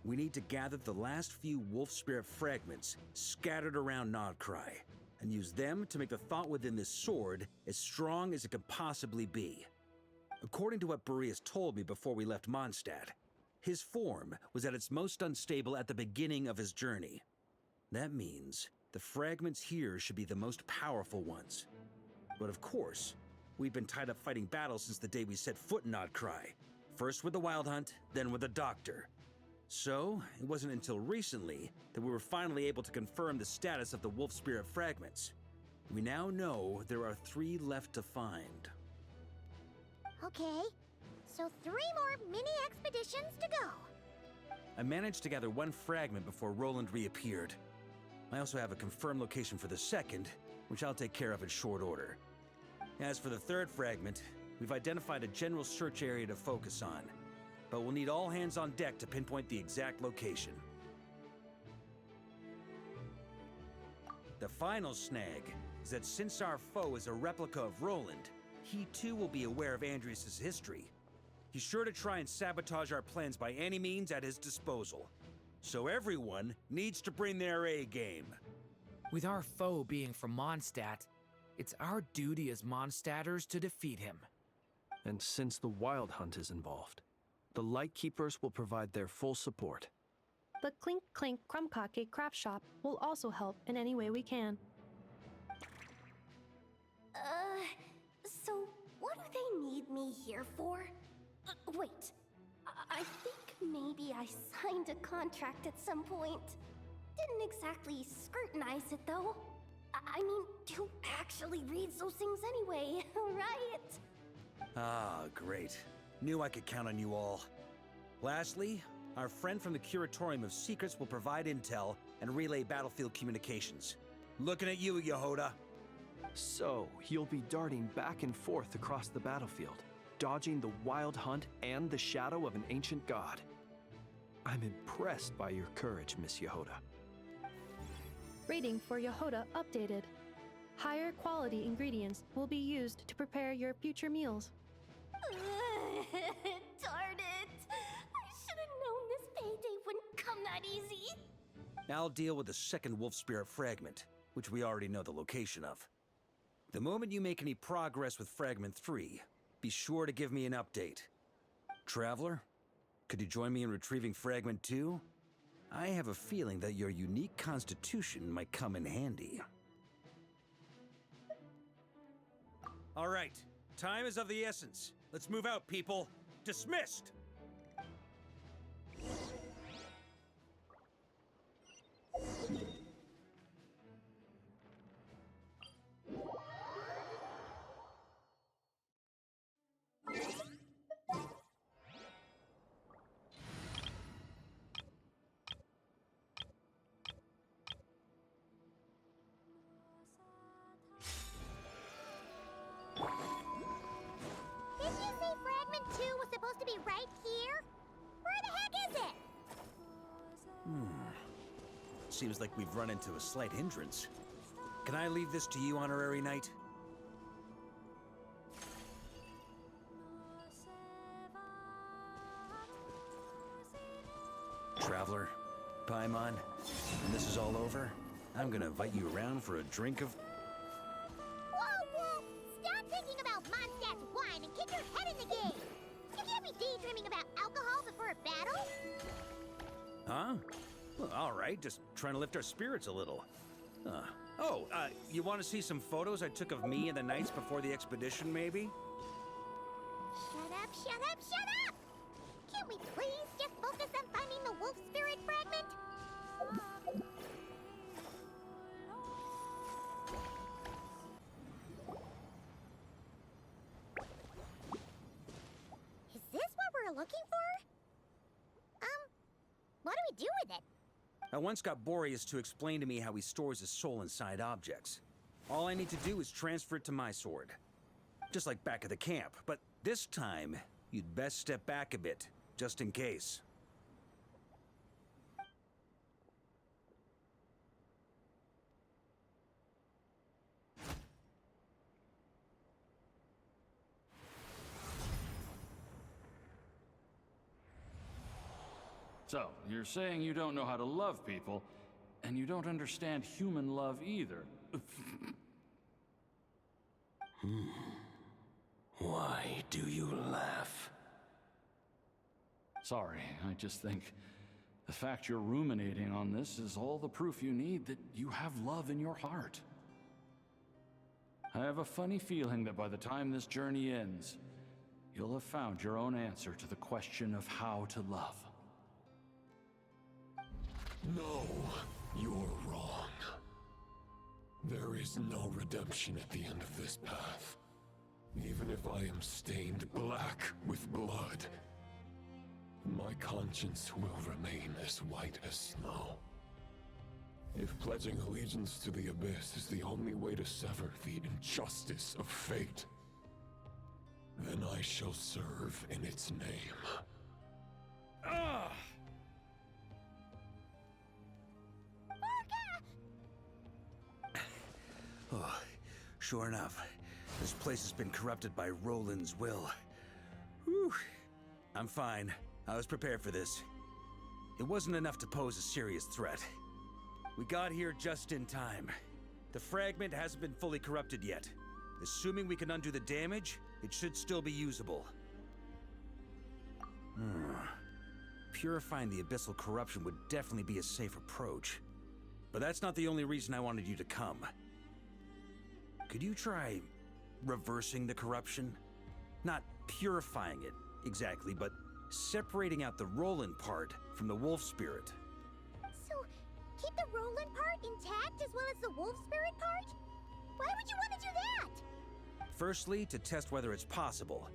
We need to gather the last few wolf spirit fragments scattered around Nodcry, and use them to make the thought within this sword as strong as it could possibly be. According to what Boreas told me before we left Mondstadt, his form was at its most unstable at the beginning of his journey. That means the fragments here should be the most powerful ones. But of course, we've been tied up fighting battles since the day we set foot in Nodcry. First with the Wild Hunt, then with the Doctor. So, it wasn't until recently that we were finally able to confirm the status of the wolf spirit fragments. We now know there are 3 left to find. Okay, so 3 more mini expeditions to go. I managed to gather 1 fragment before Roland reappeared. I also have a confirmed location for the second, which I'll take care of in short order. As for the 3rd fragment, we've identified a general search area to focus on, but we'll need all hands on deck to pinpoint the exact location. The final snag is that since our foe is a replica of Roland, he too will be aware of Andrias' history. He's sure to try and sabotage our plans by any means at his disposal. So everyone needs to bring their A game. With our foe being from Mondstadt, it's our duty as Mondstadters to defeat him. And since the Wild Hunt is involved, the Lightkeepers will provide their full support. The Clink Clink Krumkake craft shop will also help in any way we can. So what do they need me here for? Wait, I think maybe I signed a contract at some point. Didn't exactly scrutinize it though. I mean, who actually reads those things anyway, right? Ah, great. Knew I could count on you all. Lastly, our friend from the Curatorium of Secrets will provide intel and relay battlefield communications. Looking at you, Yehoda. So, he'll be darting back and forth across the battlefield, dodging the Wild Hunt and the shadow of an ancient god. I'm impressed by your courage, Miss Yehoda. Rating for Yehoda updated. Higher quality ingredients will be used to prepare your future meals. Darn it! I should have known this payday wouldn't come that easy. I'll deal with the second wolf spirit fragment, which we already know the location of. The moment you make any progress with Fragment 3, be sure to give me an update. Traveler, could you join me in retrieving Fragment 2? I have a feeling that your unique constitution might come in handy. All right, time is of the essence. Let's move out, people. Dismissed! Did you say Fragment 2 was supposed to be right here? Where the heck is it? Seems like we've run into a slight hindrance. Can I leave this to you, Honorary Knight? Traveler, Paimon, when this is all over, I'm gonna invite you around for a drink of... Whoa! Stop thinking about Mondstadt's wine and kick your head in the game! You can't be daydreaming about alcohol before a battle! Huh? Well, all right, just trying to lift our spirits a little. You want to see some photos I took of me and the knights before the expedition, maybe? Shut up! Can't we please just focus on finding the wolf spirit fragment? Is this what we're looking for? I once got Boreas to explain to me how he stores his soul inside objects. All I need to do is transfer it to my sword. Just like back at the camp, but this time, you'd best step back a bit, just in case. So, you're saying you don't know how to love people, and you don't understand human love either. Why do you laugh? Sorry, I just think the fact you're ruminating on this is all the proof you need that you have love in your heart. I have a funny feeling that by the time this journey ends, you'll have found your own answer to the question of how to love. No, you're wrong. There is no redemption at the end of this path. Even if I am stained black with blood, my conscience will remain as white as snow. If pledging allegiance to the Abyss is the only way to sever the injustice of fate, then I shall serve in its name. Ugh! Oh, sure enough, this place has been corrupted by Roland's will. Whew. I'm fine. I was prepared for this. It wasn't enough to pose a serious threat. We got here just in time. The fragment hasn't been fully corrupted yet. Assuming we can undo the damage, it should still be usable. Purifying the abyssal corruption would definitely be a safe approach. But that's not the only reason I wanted you to come. Could you try reversing the corruption? Not purifying it, exactly, but separating out the Roland part from the wolf spirit. So, keep the Roland part intact as well as the wolf spirit part? Why would you want to do that? Firstly, to test whether it's possible.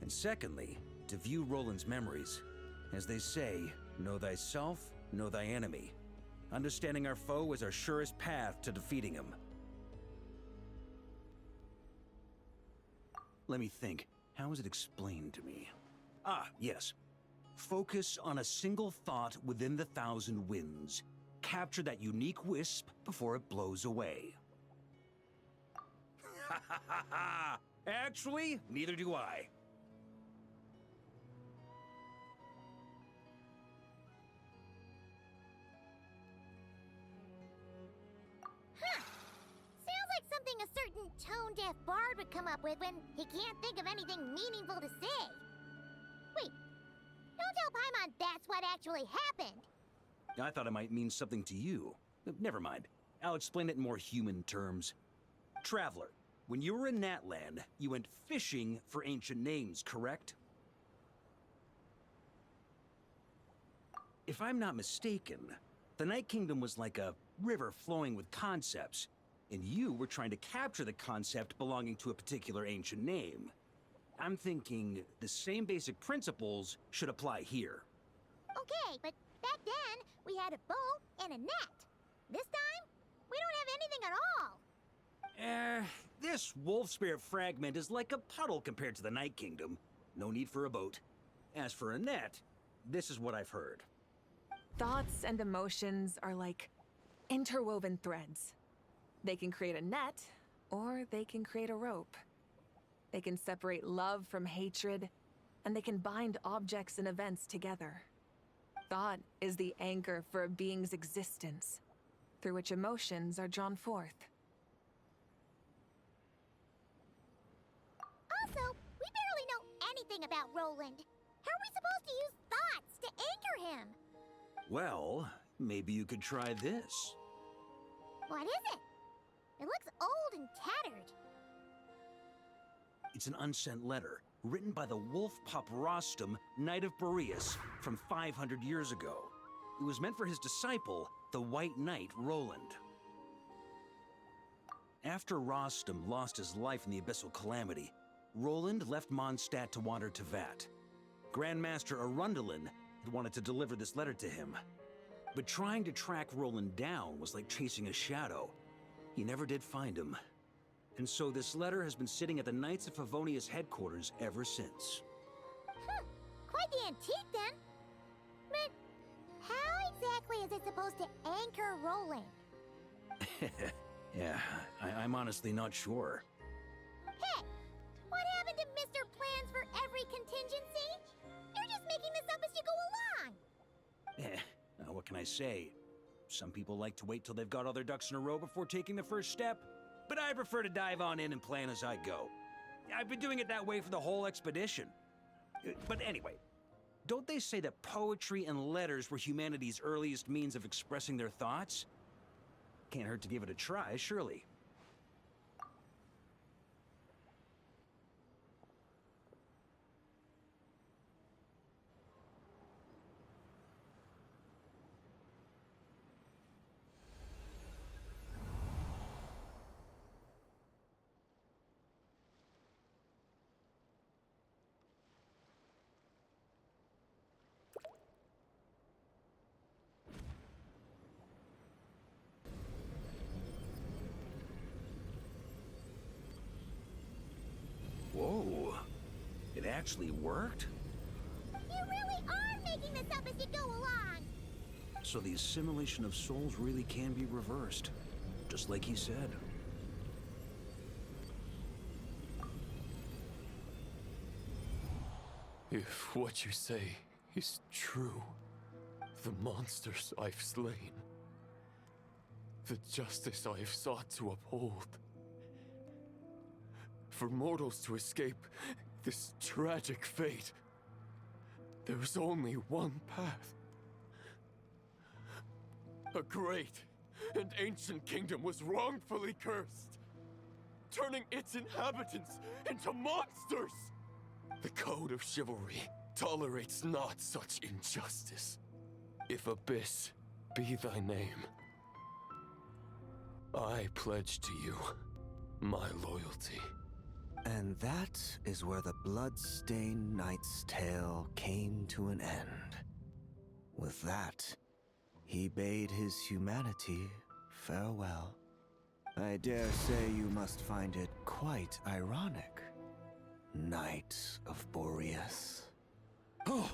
And secondly, to view Roland's memories. As they say, know thyself, know thy enemy. Understanding our foe is our surest path to defeating him. Let me think. How was it explained to me? Ah, yes. Focus on a single thought within the 1,000 winds. Capture that unique wisp before it blows away. Ha ha ha ha! Actually, neither do I. Something a certain tone-deaf bard would come up with when he can't think of anything meaningful to say. Wait, don't tell Paimon that's what actually happened. I thought it might mean something to you. Never mind. I'll explain it in more human terms. Traveler, when you were in Natland, you went fishing for ancient names, correct? If I'm not mistaken, the Night Kingdom was like a river flowing with concepts. And you were trying to capture the concept belonging to a particular ancient name. I'm thinking the same basic principles should apply here. Okay, but back then, we had a bow and a net. This time, we don't have anything at all. This wolf spirit fragment is like a puddle compared to the Night Kingdom. No need for a boat. As for a net, this is what I've heard. Thoughts and emotions are like interwoven threads. They can create a net, or they can create a rope. They can separate love from hatred, and they can bind objects and events together. Thought is the anchor for a being's existence, through which emotions are drawn forth. Also, we barely know anything about Roland. How are we supposed to use thoughts to anchor him? Well, maybe you could try this. What is it? It looks old and tattered. It's an unsent letter, written by the wolf pup Rostam, Knight of Boreas, from 500 years ago. It was meant for his disciple, the White Knight Roland. After Rostam lost his life in the Abyssal Calamity, Roland left Mondstadt to wander to Vat. Grandmaster Arundelen wanted to deliver this letter to him. But trying to track Roland down was like chasing a shadow. He never did find him. And so this letter has been sitting at the Knights of Favonius headquarters ever since. Quite the antique, then. But how exactly is it supposed to anchor Roland? Yeah, I'm honestly not sure. Hey, what happened to Mr. Plans for every contingency? You're just making this up as you go along. What can I say? Some people like to wait till they've got all their ducks in a row before taking the first step, but I prefer to dive on in and plan as I go. I've been doing it that way for the whole expedition. But anyway, don't they say that poetry and letters were humanity's earliest means of expressing their thoughts? Can't hurt to give it a try, surely. Whoa, it actually worked? You really are making this up as you go along. So the assimilation of souls really can be reversed, just like he said. If what you say is true, the monsters I've slain, the justice I have sought to uphold, for mortals to escape this tragic fate, there's only one path. A great and ancient kingdom was wrongfully cursed, turning its inhabitants into monsters! The code of chivalry tolerates not such injustice. If Abyss be thy name, I pledge to you my loyalty. And that is where the blood-stained knight's tale came to an end. With that, he bade his humanity farewell. I dare say you must find it quite ironic, Knight of Boreas. That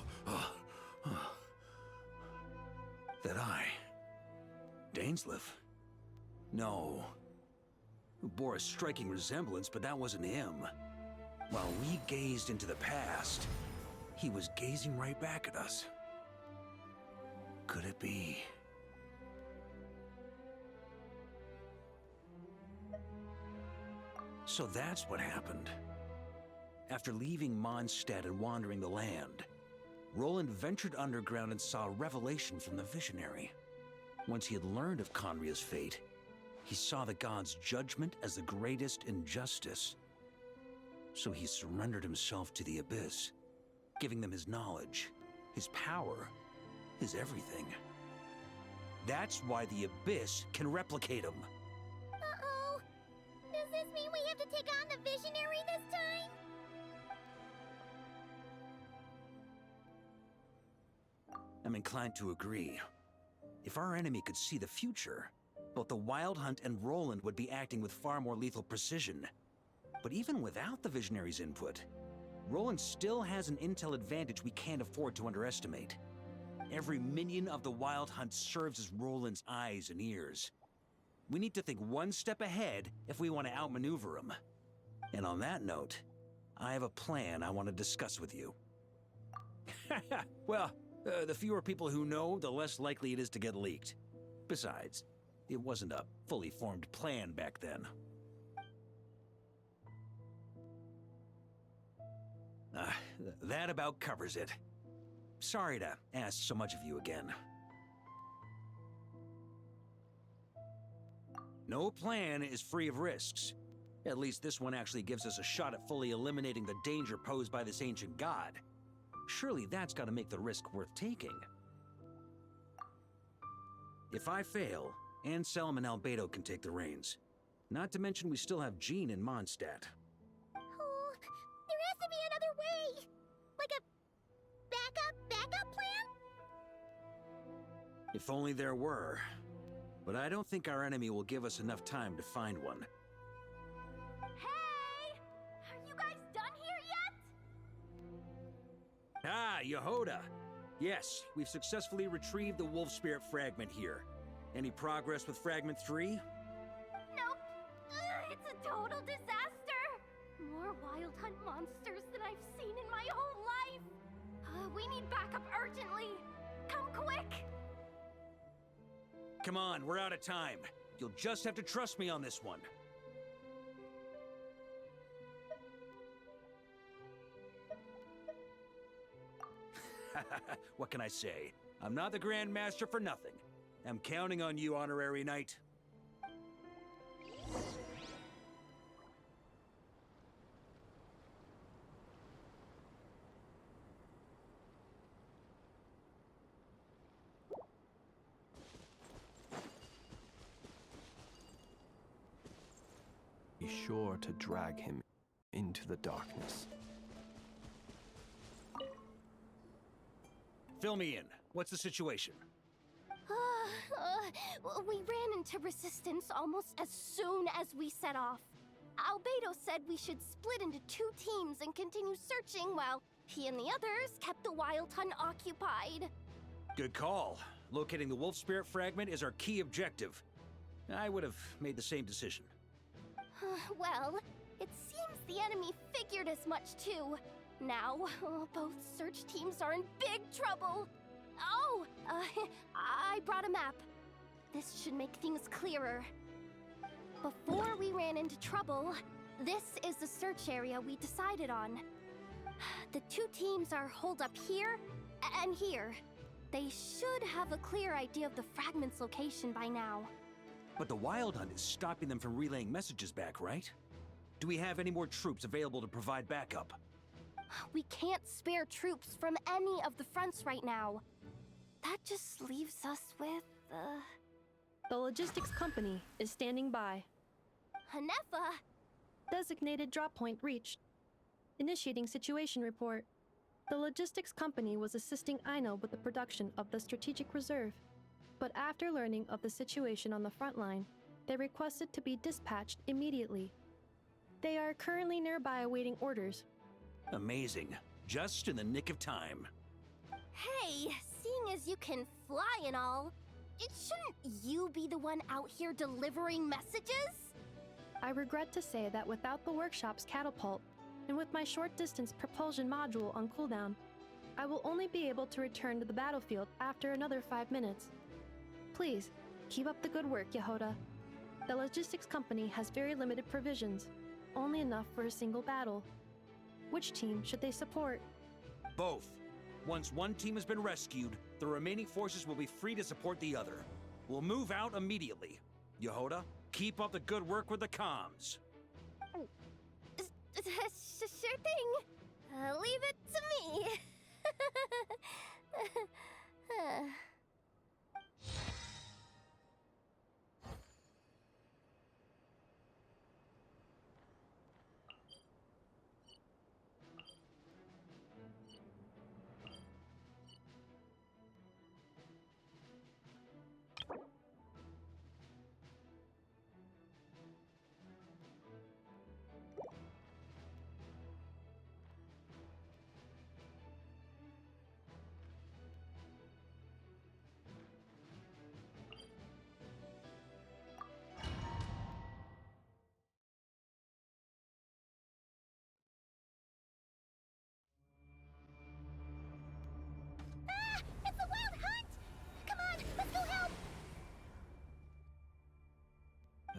I... Dainsleif? No. Bore a striking resemblance, but that wasn't him. While we gazed into the past, he was gazing right back at us. Could it be? So that's what happened. After leaving Mondstadt and wandering the land, Roland ventured underground and saw a revelation from the Visionary. Once he had learned of Conria's fate, he saw the gods' judgment as the greatest injustice. So he surrendered himself to the Abyss, giving them his knowledge, his power, his everything. That's why the Abyss can replicate him. Uh-oh. Does this mean we have to take on the Visionary this time? I'm inclined to agree. If our enemy could see the future, both the Wild Hunt and Roland would be acting with far more lethal precision. But even without the Visionary's input, Roland still has an intel advantage we can't afford to underestimate. Every minion of the Wild Hunt serves as Roland's eyes and ears. We need to think one step ahead if we want to outmaneuver him. And on that note, I have a plan I want to discuss with you. Well, the fewer people who know, the less likely it is to get leaked. Besides, it wasn't a fully formed plan back then. That about covers it. Sorry to ask so much of you again. No plan is free of risks. At least this one actually gives us a shot at fully eliminating the danger posed by this ancient god. Surely that's got to make the risk worth taking. If I fail, Anselm and Albedo can take the reins. Not to mention we still have Jean in Mondstadt. Oh, there has to be another way. Like a backup plan? If only there were. But I don't think our enemy will give us enough time to find one. Hey! Are you guys done here yet? Ah, Yehoda! Yes, we've successfully retrieved the Wolf Spirit fragment here. Any progress with Fragment 3? Nope. It's a total disaster. More Wild Hunt monsters than I've seen in my whole life. We need backup urgently. Come quick. Come on, we're out of time. You'll just have to trust me on this one. What can I say? I'm not the Grand Master for nothing. I'm counting on you, Honorary Knight. Be sure to drag him into the darkness. Fill me in. What's the situation? We ran into resistance almost as soon as we set off. Albedo said we should split into 2 teams and continue searching while he and the others kept the Wild Hunt occupied. Good call. Locating the Wolf Spirit fragment is our key objective. I would have made the same decision. Well, it seems the enemy figured as much too. Now, both search teams are in big trouble. Oh, I brought a map. This should make things clearer. Before we ran into trouble, this is the search area we decided on. The 2 teams are holed up here and here. They should have a clear idea of the fragment's location by now. But the Wild Hunt is stopping them from relaying messages back, right? Do we have any more troops available to provide backup? We can't spare troops from any of the fronts right now. That just leaves us with, The logistics company is standing by. Hanefa! Designated drop point reached. Initiating situation report. The logistics company was assisting Aino with the production of the strategic reserve. But after learning of the situation on the front line, they requested to be dispatched immediately. They are currently nearby awaiting orders. Amazing. Just in the nick of time. Hey, seeing as you can fly and all, shouldn't you be the one out here delivering messages? I regret to say that without the workshop's catapult, and with my short-distance propulsion module on cooldown, I will only be able to return to the battlefield after another 5 minutes. Please, keep up the good work, Yehoda. The logistics company has very limited provisions, only enough for a single battle. Which team should they support? Both. Once one team has been rescued, the remaining forces will be free to support the other. We'll move out immediately. Yehoda, keep up the good work with the comms. Sure thing. Leave it to me. It's a wild hunt! Come on, let's go help!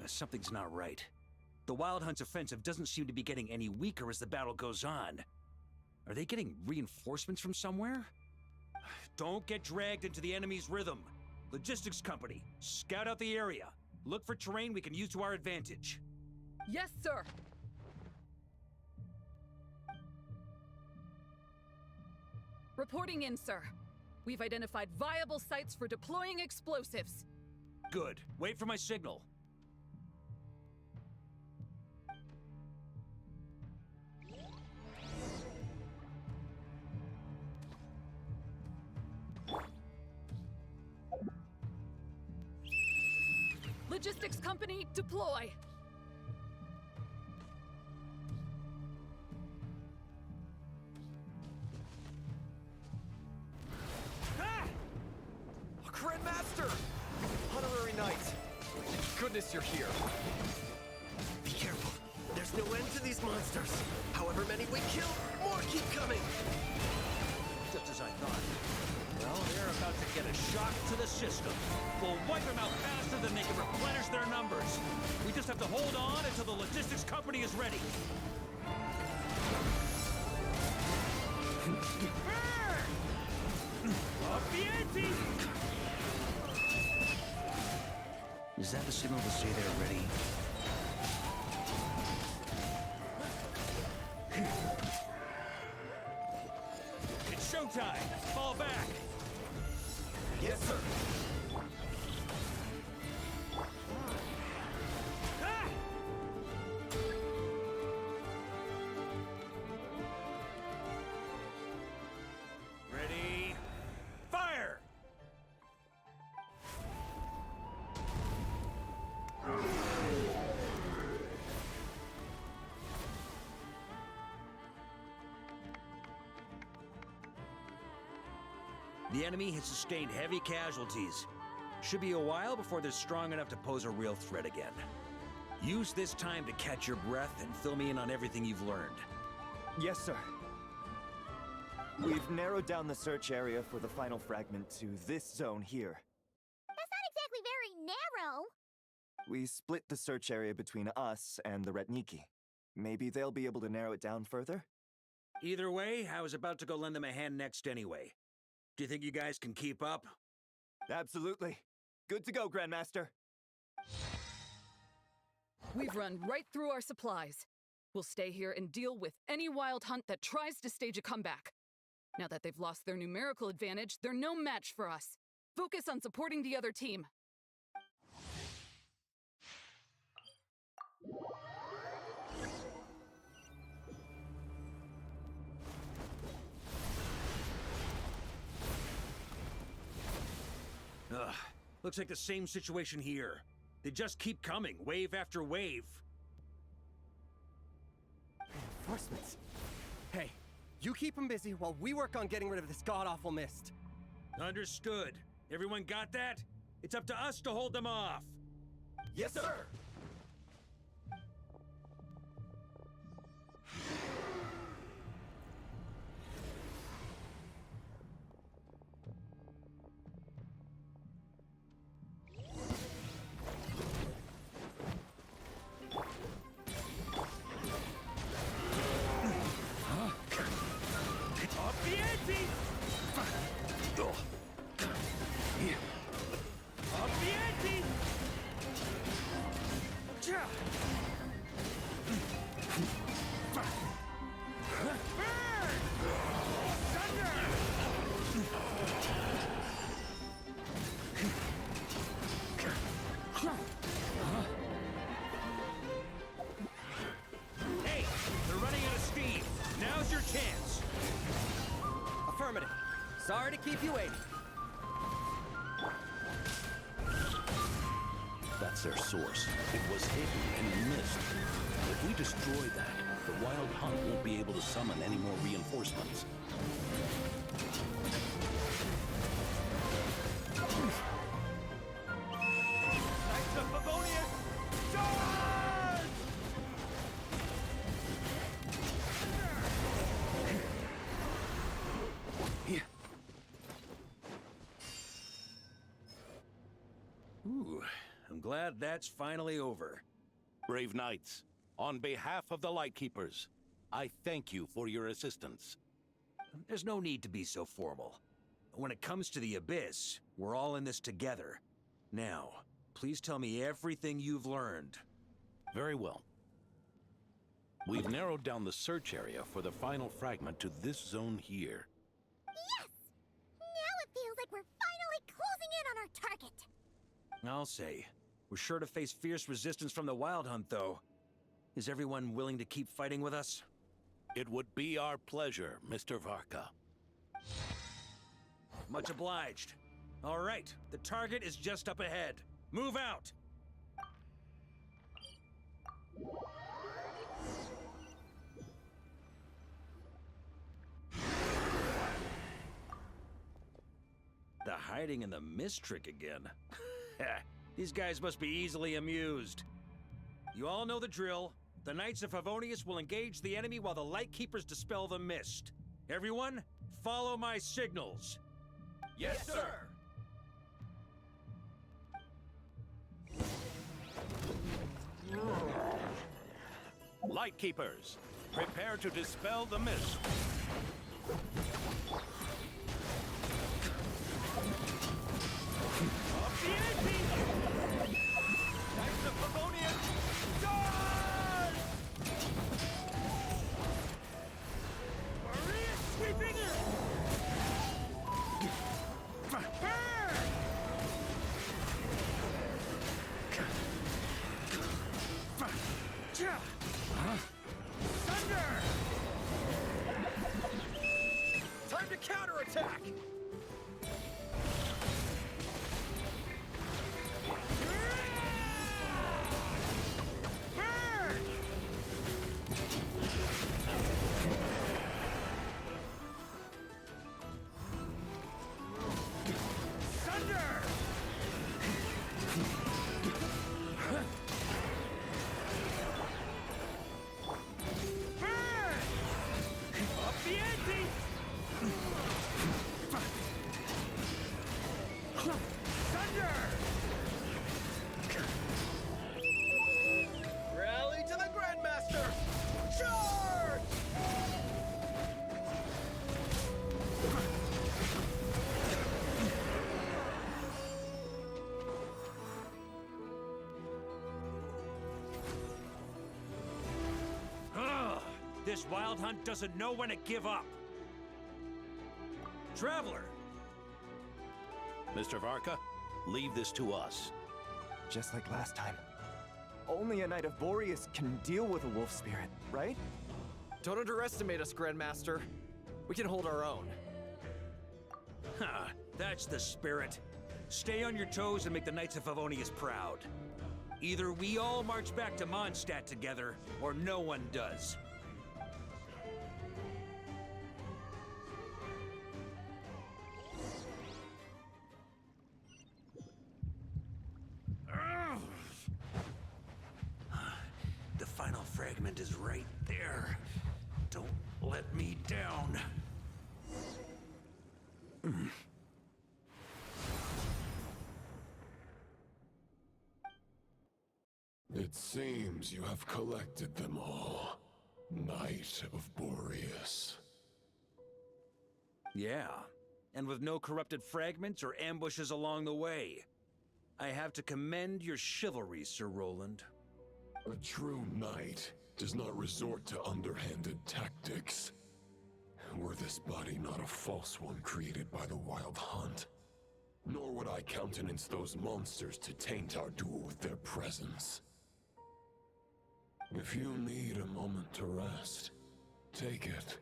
Something's not right. The Wild Hunt's offensive doesn't seem to be getting any weaker as the battle goes on. Are they getting reinforcements from somewhere? Don't get dragged into the enemy's rhythm. Logistics company, scout out the area. Look for terrain we can use to our advantage. Yes, sir. Reporting in, sir. We've identified viable sites for deploying explosives. Good. Wait for my signal. Logistics company, deploy. Grandmaster! Honorary Knight! Thank goodness you're here. Be careful. There's no end to these monsters. However many we kill, more keep coming. Just as I thought. Well, they're about to get a shock to the system. We'll wipe them out faster than they can replenish their numbers. We just have to hold on until the logistics company is ready. Up the ante! Is that the signal to say they're ready? It's showtime! Fall back! Yes, sir. Ah! Ready? Fire! The enemy has sustained heavy casualties. Should be a while before they're strong enough to pose a real threat again. Use this time to catch your breath and fill me in on everything you've learned. Yes, sir. We've narrowed down the search area for the final fragment to this zone here. That's not exactly very narrow. We split the search area between us and the Retniki. Maybe they'll be able to narrow it down further? Either way, I was about to go lend them a hand next anyway. Do you think you guys can keep up? Absolutely. Good to go, Grandmaster. We've run right through our supplies. We'll stay here and deal with any wild hunt that tries to stage a comeback. Now that they've lost their numerical advantage, they're no match for us. Focus on supporting the other team. Ugh, looks like the same situation here. They just keep coming, wave after wave. Reinforcements. Hey, you keep them busy while we work on getting rid of this god-awful mist. Understood. Everyone got that? It's up to us to hold them off. Yes, sir! Up the ante! Up the ante! Burn! Hey, they're running out of steam. Now's your chance. Affirmative. Sorry to keep you waiting. That's their source. It was hidden in the mist. If we destroy that, the Wild Hunt won't be able to summon any more reinforcements. Knights of Favonius, charge! Ooh, I'm glad that's finally over. Brave knights, on behalf of the Lightkeepers, I thank you for your assistance. There's no need to be so formal. When it comes to the Abyss, we're all in this together. Now, please tell me everything you've learned. Very well. We've narrowed down the search area for the final fragment to this zone here. Yes! Now it feels like we're finally closing in on our target. I'll say. We're sure to face fierce resistance from the Wild Hunt, though. Is everyone willing to keep fighting with us? It would be our pleasure, Mr. Varka. Much obliged. All right, the target is just up ahead. Move out! hiding in the mist trick again. These guys must be easily amused. You all know the drill. The Knights of Favonius will engage the enemy while the Lightkeepers dispel the mist. Everyone, follow my signals. Yes, sir! Lightkeepers, prepare to dispel the mist. Knights of Favonius, charge! Maria sweeping it! Thunder! Time to counterattack! Rally to the Grandmaster! Charge! Ugh, this wild hunt doesn't know when to give up. Traveler! Mr. Varka, leave this to us. Just like last time. Only a Knight of Boreas can deal with a wolf spirit, right? Don't underestimate us, Grandmaster. We can hold our own. Ha, that's the spirit. Stay on your toes and make the Knights of Favonius proud. Either we all march back to Mondstadt together, or no one does. The final fragment is right there. Don't let me down. It seems you have collected them all, Knight of Boreas. Yeah, and with no corrupted fragments or ambushes along the way. I have to commend your chivalry, Sir Roland. A true knight does not resort to underhanded tactics. Were this body not a false one created by the Wild Hunt, nor would I countenance those monsters to taint our duel with their presence. If you need a moment to rest, take it.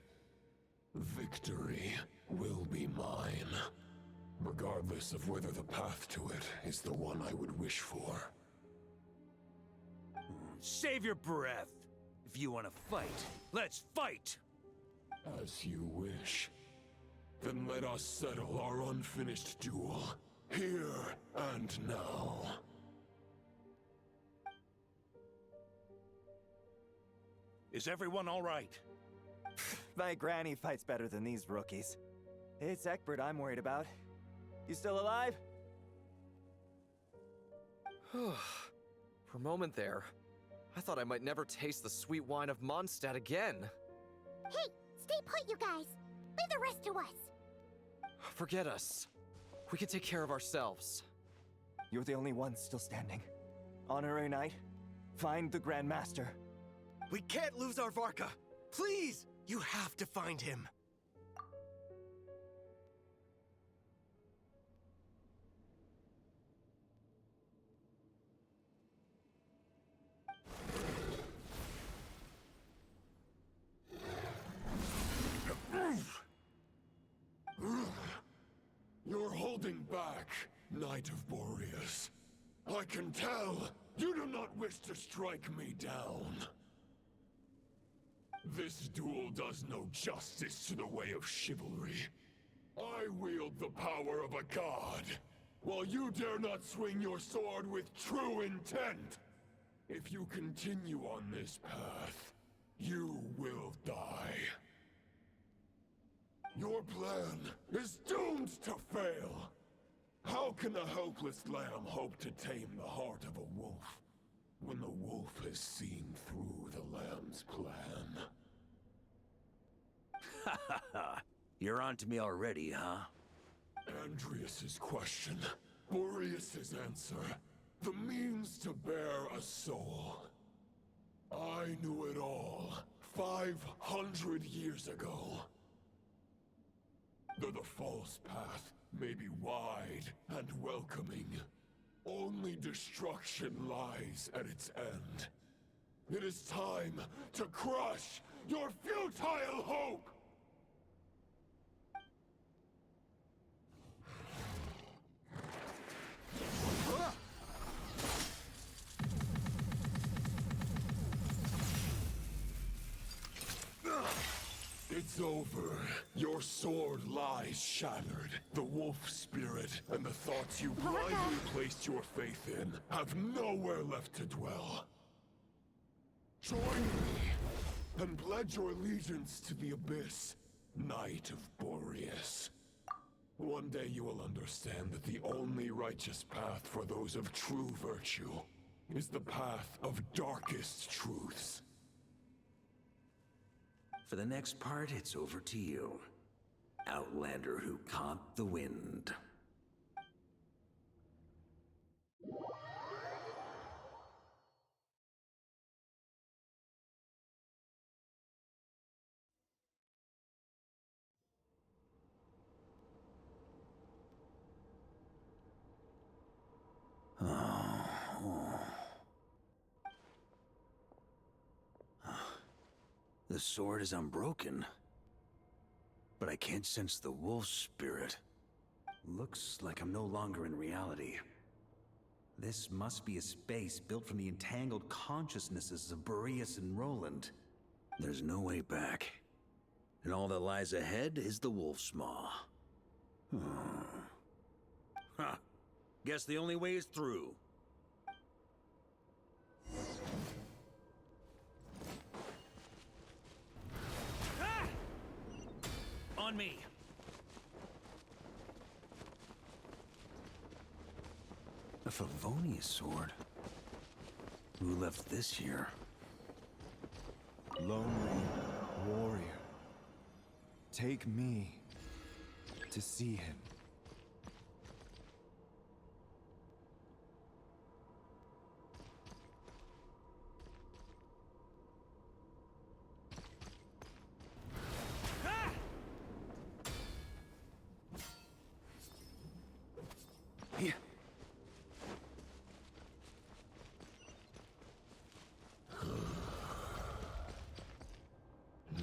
Victory will be mine, regardless of whether the path to it is the one I would wish for. Save your breath. If you want to fight, let's fight! As you wish. Then let us settle our unfinished duel, here and now. Is everyone all right? My granny fights better than these rookies. It's Egbert I'm worried about. You still alive? For a moment there, I thought I might never taste the sweet wine of Mondstadt again. Hey, stay put, you guys. Leave the rest to us. Forget us. We can take care of ourselves. You're the only one still standing. Honorary Knight, find the Grand Master. We can't lose our Varka! Please! You have to find him! You're holding back, Knight of Boreas. I can tell you do not wish to strike me down. This duel does no justice to the way of chivalry. I wield the power of a god, while you dare not swing your sword with true intent. If you continue on this path, you will die. Your plan is doomed to fail. How can a helpless lamb hope to tame the heart of a wolf, when the wolf has seen through the lamb's plan? Ha ha ha! You're on to me already, huh? Andrias's question, Boreas's answer, the means to bear a soul. I knew it all 500 years ago. Though the false path may be wide and welcoming, only destruction lies at its end. It is time to crush your futile hope! It's over. Your sword lies shattered. The wolf spirit and the thoughts you blindly placed your faith in have nowhere left to dwell. Join me and pledge your allegiance to the abyss, Knight of Boreas. One day you will understand that the only righteous path for those of true virtue is the path of darkest truths. For the next part, it's over to you. Outlander who caught the wind. The sword is unbroken, but I can't sense the wolf spirit. Looks like I'm no longer in reality. This must be a space built from the entangled consciousnesses of Boreas and Roland. There's no way back, and all that lies ahead is the wolf's maw. Huh. Guess the only way is through. On me! A Favonius sword? Who left this here? Lonely warrior. Take me to see him.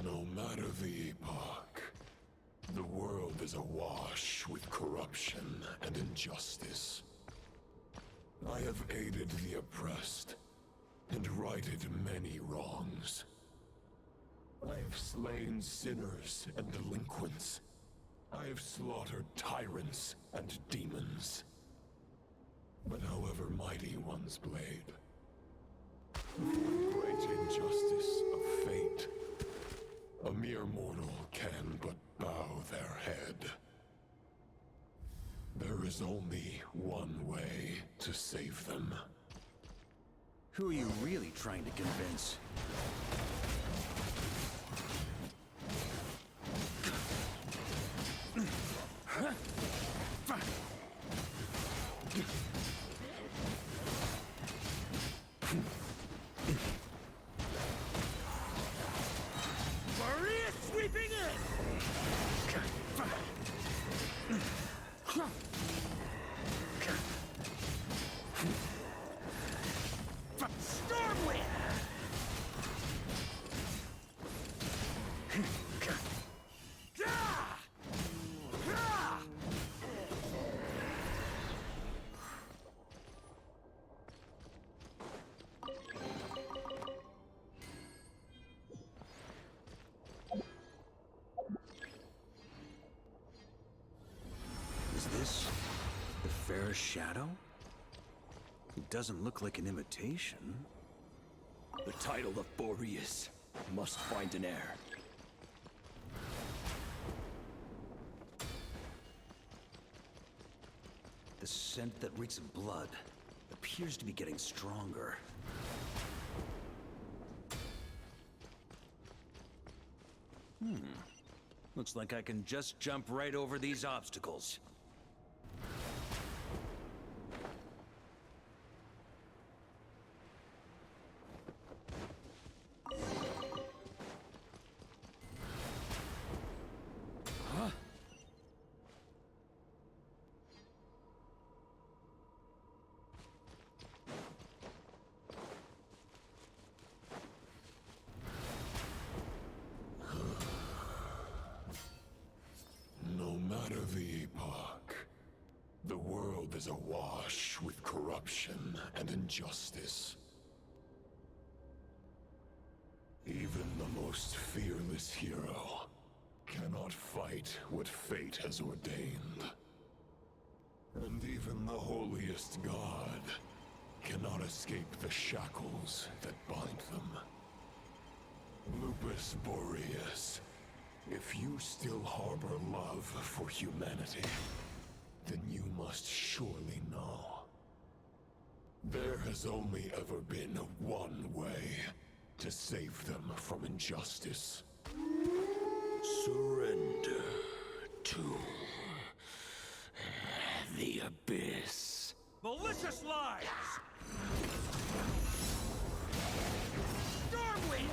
No matter the epoch, the world is awash with corruption and injustice. I have aided the oppressed and righted many wrongs. I have slain sinners and delinquents. I have slaughtered tyrants and demons. But however mighty one's blade, for the great injustice of fate, a mere mortal can but bow their head. There is only one way to save them. Who are you really trying to convince? Maria sweeping in! Stormwind! Rare shadow? It doesn't look like an imitation. The title of Boreas must find an heir. The scent that reeks of blood appears to be getting stronger. Looks like I can just jump right over these obstacles. Huh? No matter the epoch, the world is awash with corruption and injustice. Even the most fearless hero cannot fight what fate has ordained. And even the holiest god cannot escape the shackles that bind them. Lupus Boreas, if you still harbor love for humanity, then you must surely know. There has only ever been one way to save them from injustice. Surrender to the abyss. Malicious lies! Stormwind!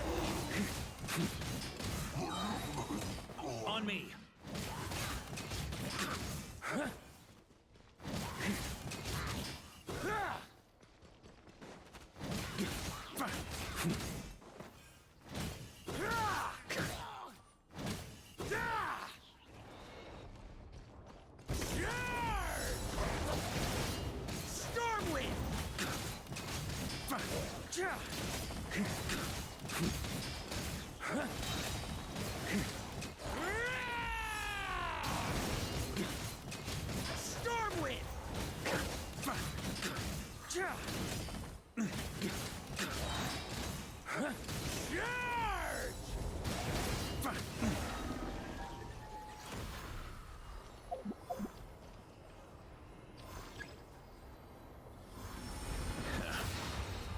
On me!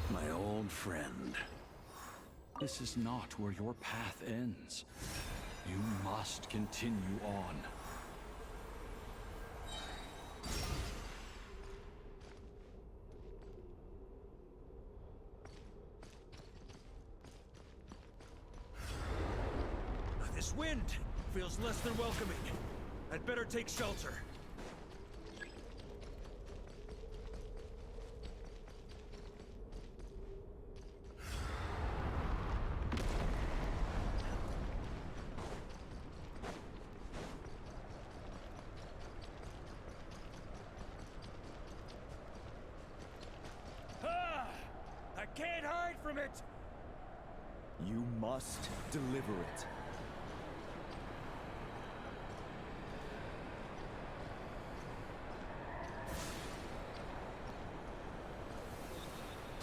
My old friend. This is not where your path ends. You must continue on. This wind feels less than welcoming. I'd better take shelter. I can't hide from it! You must deliver it.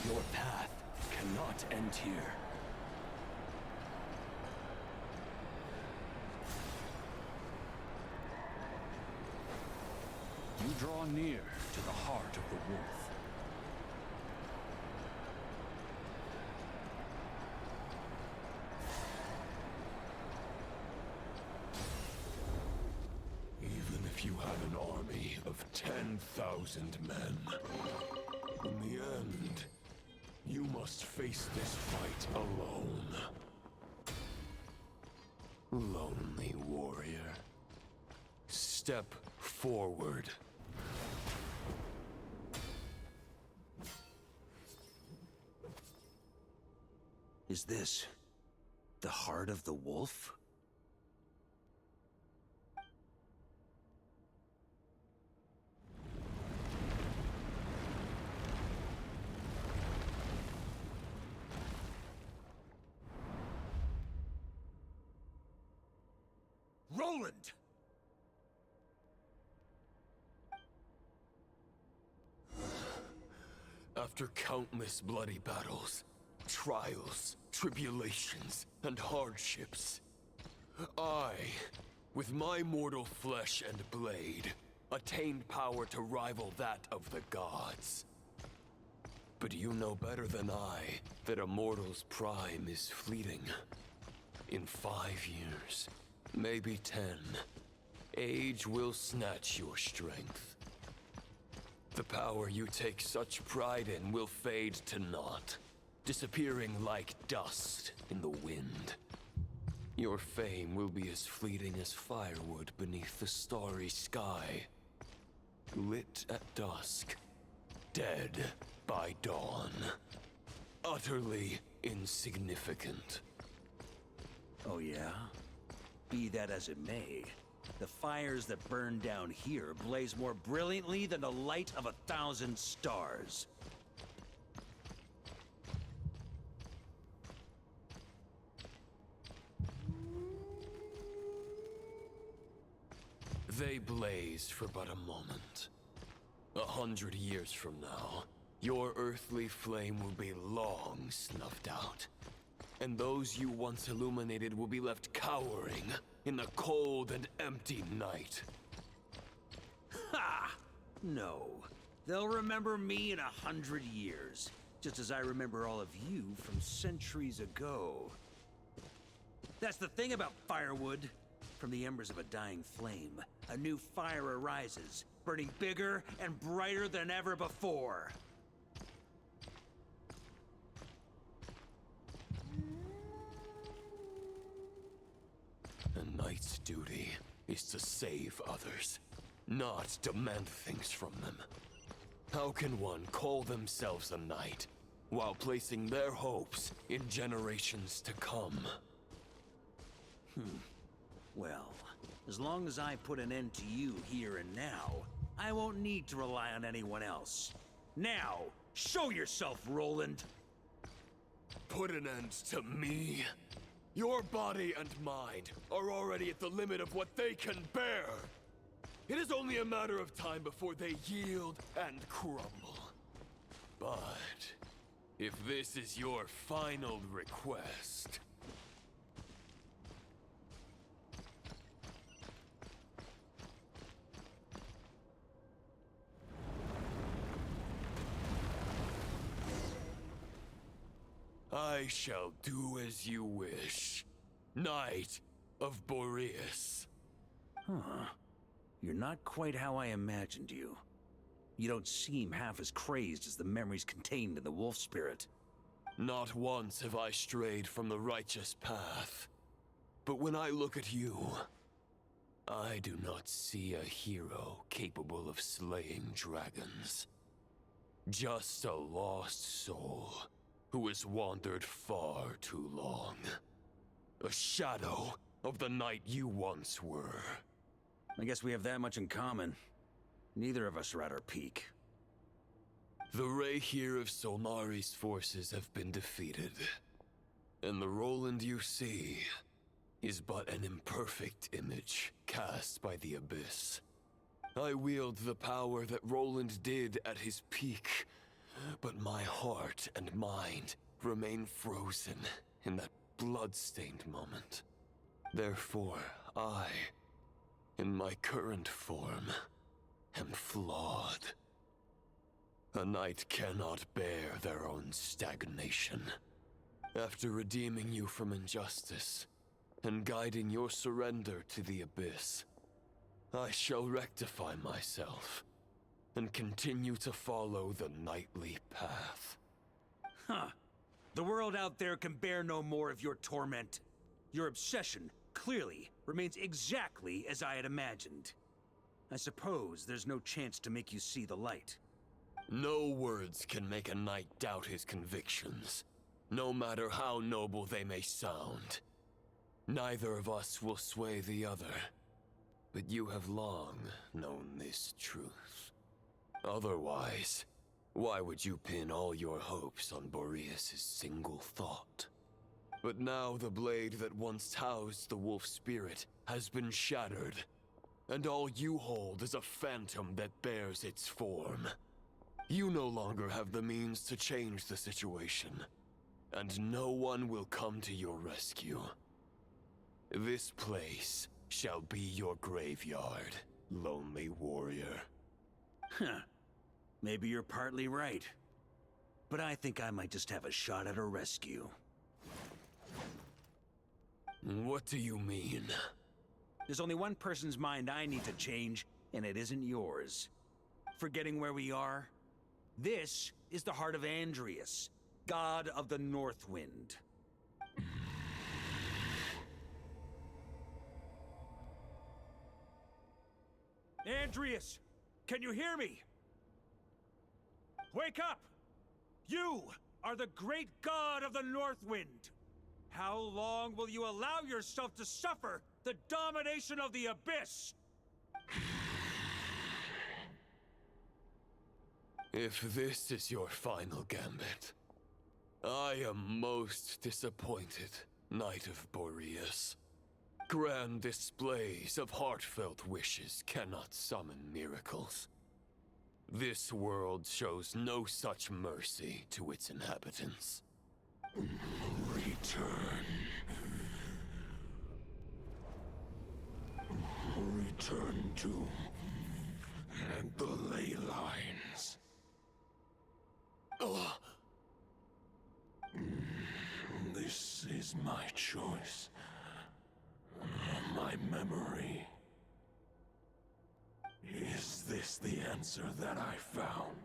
Your path cannot end here. You draw near to the heart of the wolf. Even if you had an army of 10,000 men, in the end, you must face this fight alone. Lonely warrior, step forward. Is this the heart of the wolf? Roland! After countless bloody battles, trials, tribulations, and hardships, I, with my mortal flesh and blade, attained power to rival that of the gods. But you know better than I that a mortal's prime is fleeting. In 5 years, maybe 10, age will snatch your strength. The power you take such pride in will fade to naught, disappearing like dust in the wind. Your fame will be as fleeting as firewood beneath the starry sky, lit at dusk, dead by dawn. Utterly insignificant. Oh yeah? Be that as it may, the fires that burn down here blaze more brilliantly than the light of 1,000 stars. They blaze for but a moment. 100 years from now, your earthly flame will be long snuffed out. And those you once illuminated will be left cowering in the cold and empty night. Ha! No. They'll remember me in 100 years, just as I remember all of you from centuries ago. That's the thing about firewood. From the embers of a dying flame, a new fire arises, burning bigger and brighter than ever before. A knight's duty is to save others, not demand things from them. How can one call themselves a knight while placing their hopes in generations to come? Well, as long as I put an end to you here and now, I won't need to rely on anyone else. Now, show yourself, Roland! Put an end to me? Your body and mind are already at the limit of what they can bear. It is only a matter of time before they yield and crumble. But if this is your final request... I shall do as you wish, Knight of Boreas. Huh. You're not quite how I imagined you. You don't seem half as crazed as the memories contained in the wolf spirit. Not once have I strayed from the righteous path. But when I look at you, I do not see a hero capable of slaying dragons. Just a lost soul who has wandered far too long. A shadow of the knight you once were. I guess we have that much in common. Neither of us are at our peak. The ray here of Solnari's forces have been defeated. And the Roland you see is but an imperfect image cast by the Abyss. I wield the power that Roland did at his peak, but my heart and mind remain frozen in that blood-stained moment. Therefore, I, in my current form, am flawed. A knight cannot bear their own stagnation. After redeeming you from injustice, and guiding your surrender to the Abyss, I shall rectify myself, and continue to follow the knightly path. Huh. The world out there can bear no more of your torment. Your obsession, clearly, remains exactly as I had imagined. I suppose there's no chance to make you see the light. No words can make a knight doubt his convictions, no matter how noble they may sound. Neither of us will sway the other, but you have long known this truth. Otherwise, why would you pin all your hopes on Boreas' single thought? But now the blade that once housed the wolf spirit has been shattered, and all you hold is a phantom that bears its form. You no longer have the means to change the situation, and no one will come to your rescue. This place shall be your graveyard, lonely warrior. Huh. Maybe you're partly right. But I think I might just have a shot at a rescue. What do you mean? There's only one person's mind I need to change, and it isn't yours. Forgetting where we are? This is the heart of Andrias, god of the North Wind. Andrias! Can you hear me? Wake up! You are the great god of the North Wind! How long will you allow yourself to suffer the domination of the Abyss? If this is your final gambit, I am most disappointed, Knight of Boreas. Grand displays of heartfelt wishes cannot summon miracles. This world shows no such mercy to its inhabitants. Return. Return to the ley lines. This is my choice. My memory. Is this the answer that I found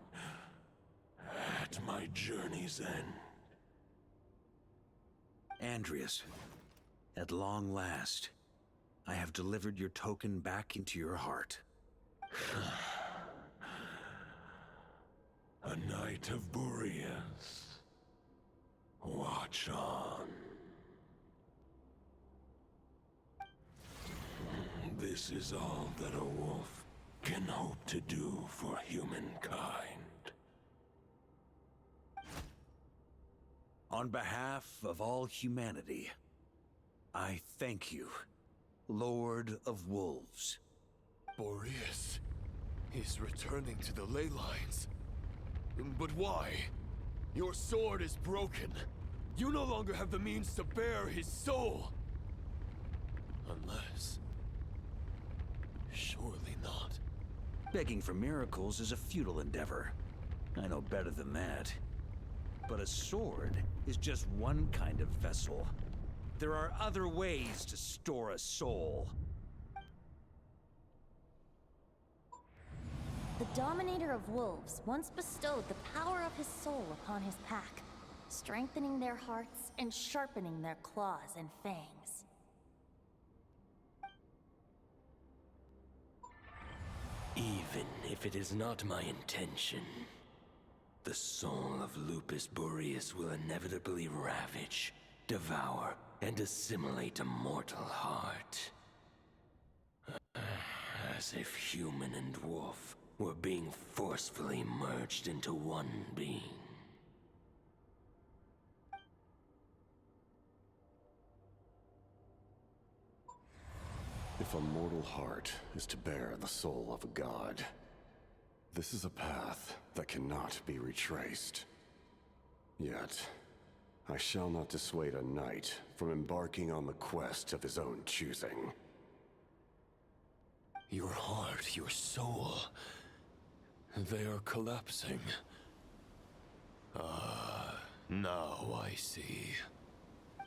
at my journey's end? Andrias, at long last, I have delivered your token back into your heart. A Knight of Boreas. Watch on. This is all that a wolf can hope to do for humankind. On behalf of all humanity, I thank you, Lord of Wolves. Boreas is returning to the ley lines. But why? Your sword is broken. You no longer have the means to bear his soul. Unless... surely not. Begging for miracles is a futile endeavor. I know better than that. But a sword is just one kind of vessel. There are other ways to store a soul. The Dominator of Wolves once bestowed the power of his soul upon his pack, strengthening their hearts and sharpening their claws and fangs. Even if it is not my intention, the soul of Lupus Boreas will inevitably ravage, devour, and assimilate a mortal heart. As if human and wolf were being forcefully merged into one being. If a mortal heart is to bear the soul of a god, this is a path that cannot be retraced. Yet, I shall not dissuade a knight from embarking on the quest of his own choosing. Your heart, your soul... they are collapsing. Now I see.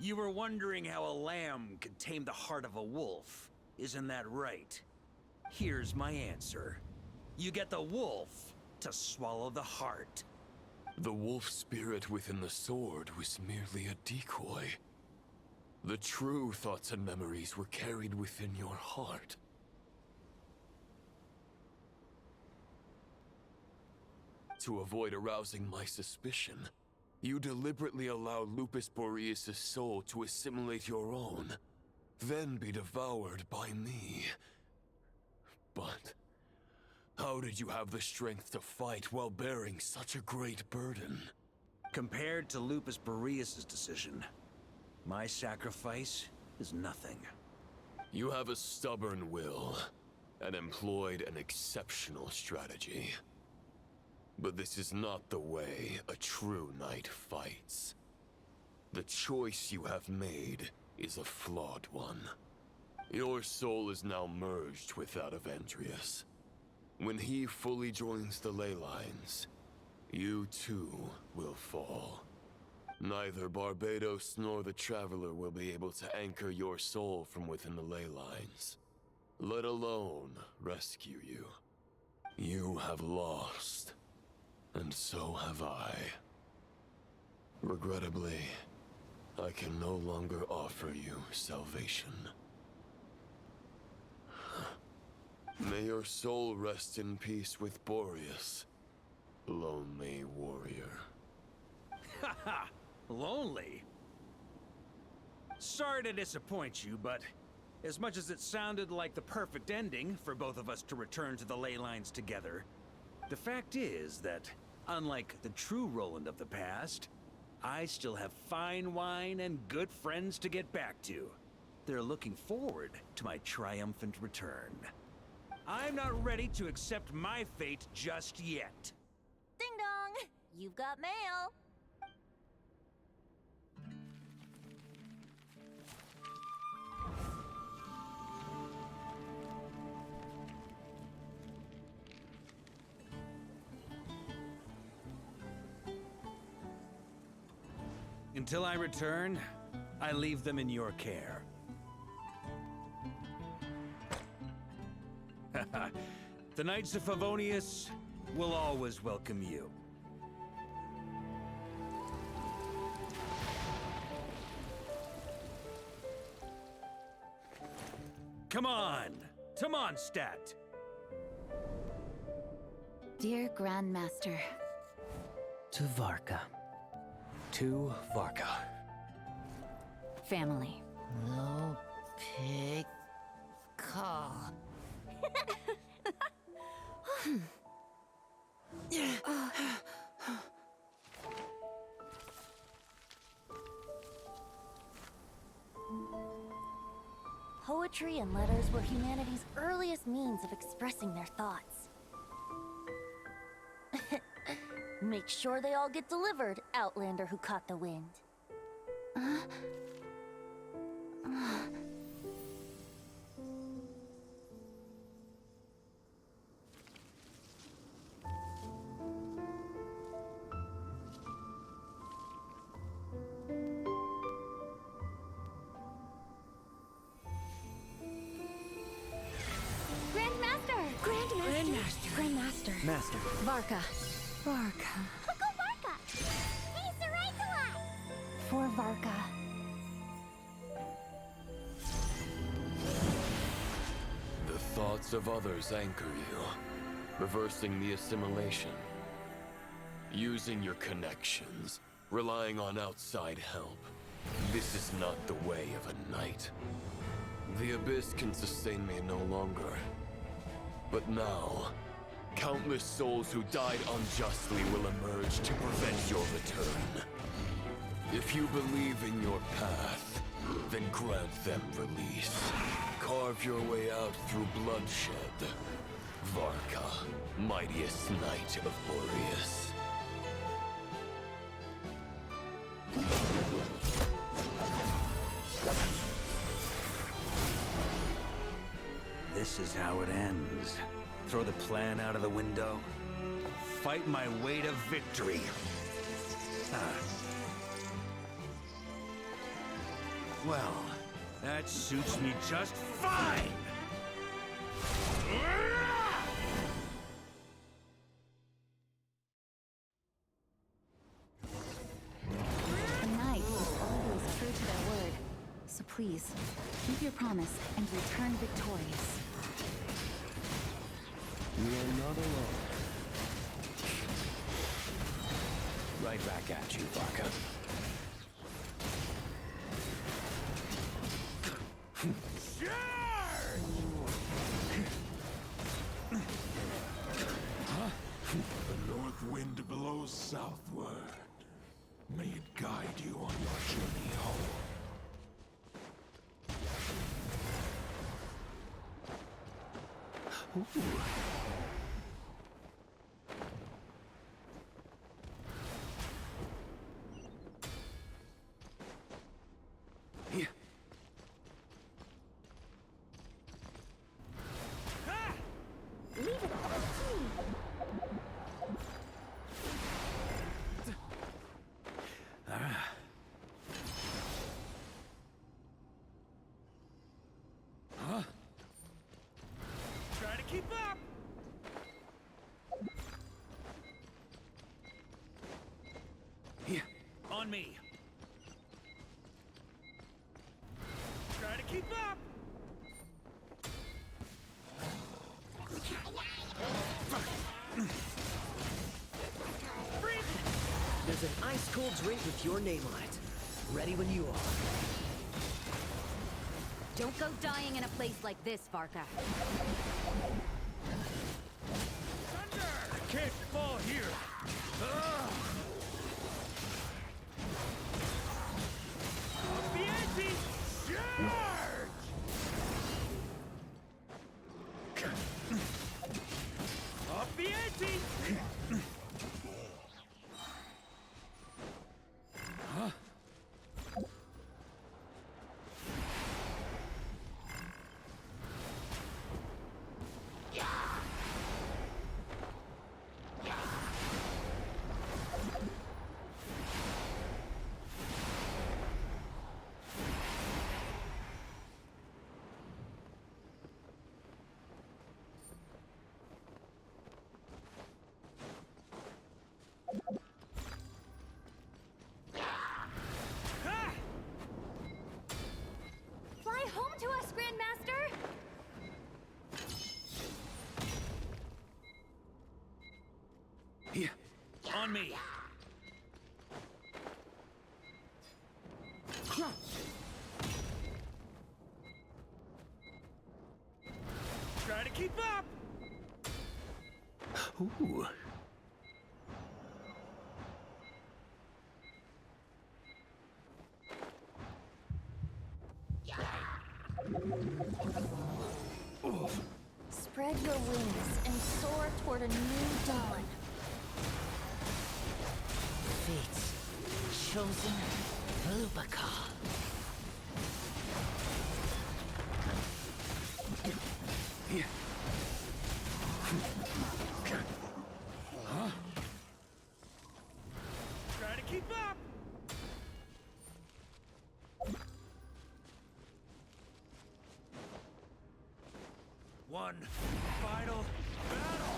You were wondering how a lamb could tame the heart of a wolf. Isn't that right? Here's my answer. You get the wolf to swallow the heart. The wolf spirit within the sword was merely a decoy. The true thoughts and memories were carried within your heart. To avoid arousing my suspicion, you deliberately allow Lupus Boreas' soul to assimilate your own, then be devoured by me. But how did you have the strength to fight while bearing such a great burden? Compared to Lupus Boreas' decision, my sacrifice is nothing. You have a stubborn will, and employed an exceptional strategy. But this is not the way a true knight fights. The choice you have made is a flawed one. Your soul is now merged with that of Andreas. When he fully joins the ley lines, you too will fall. Neither Barbados nor the Traveler will be able to anchor your soul from within the ley lines, let alone rescue you. You have lost, and so have I. Regrettably, I can no longer offer you salvation. May your soul rest in peace with Boreas, lonely warrior. Haha! Lonely? Sorry to disappoint you, but as much as it sounded like the perfect ending for both of us to return to the ley lines together, the fact is that, unlike the true Roland of the past, I still have fine wine and good friends to get back to. They're looking forward to my triumphant return. I'm not ready to accept my fate just yet. Ding dong! You've got mail! Until I return, I leave them in your care. The Knights of Favonius will always welcome you. Come on! To Mondstadt! Dear Grandmaster. To Varka. To Varka. Family. No pig call. Poetry and letters were humanity's earliest means of expressing their thoughts. Make sure they all get delivered, Outlander who caught the wind. Grandmaster. Master. Varka. Uncle Varka! He's the right to us! For Varka. The thoughts of others anchor you, reversing the assimilation. Using your connections, relying on outside help. This is not the way of a knight. The Abyss can sustain me no longer. But now, countless souls who died unjustly will emerge to prevent your return. If you believe in your path, then grant them release. Carve your way out through bloodshed. Varka, mightiest knight of Boreas. This is how it ends. Throw the plan out of the window. Fight my way to victory. Well, that suits me just fine! A knight is always true to their word. So please, keep your promise and return victorious. You are not alone. Right back at you, Varka. The north wind blows southward. May it guide you on your journey home. keep up! There's an ice-cold drink with your name on it. Ready when you are. Don't go dying in a place like this, Varka. Thunder! I can't fall here! Ugh. Up the ante! Charge! Up the ante! Huh? Fly home to us, Grandmaster! Here, on me. Try to keep up. Ooh. Spread your wings and soar toward a new dawn. Fate's chosen Lubaka. Here. Huh? Try to keep up. One final battle.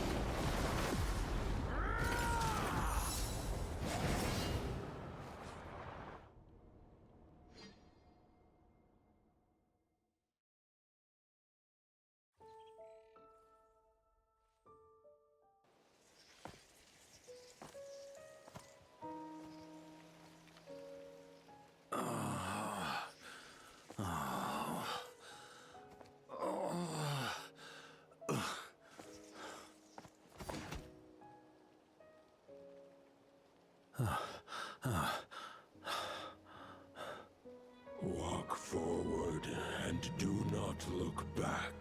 Walk forward and do not look back.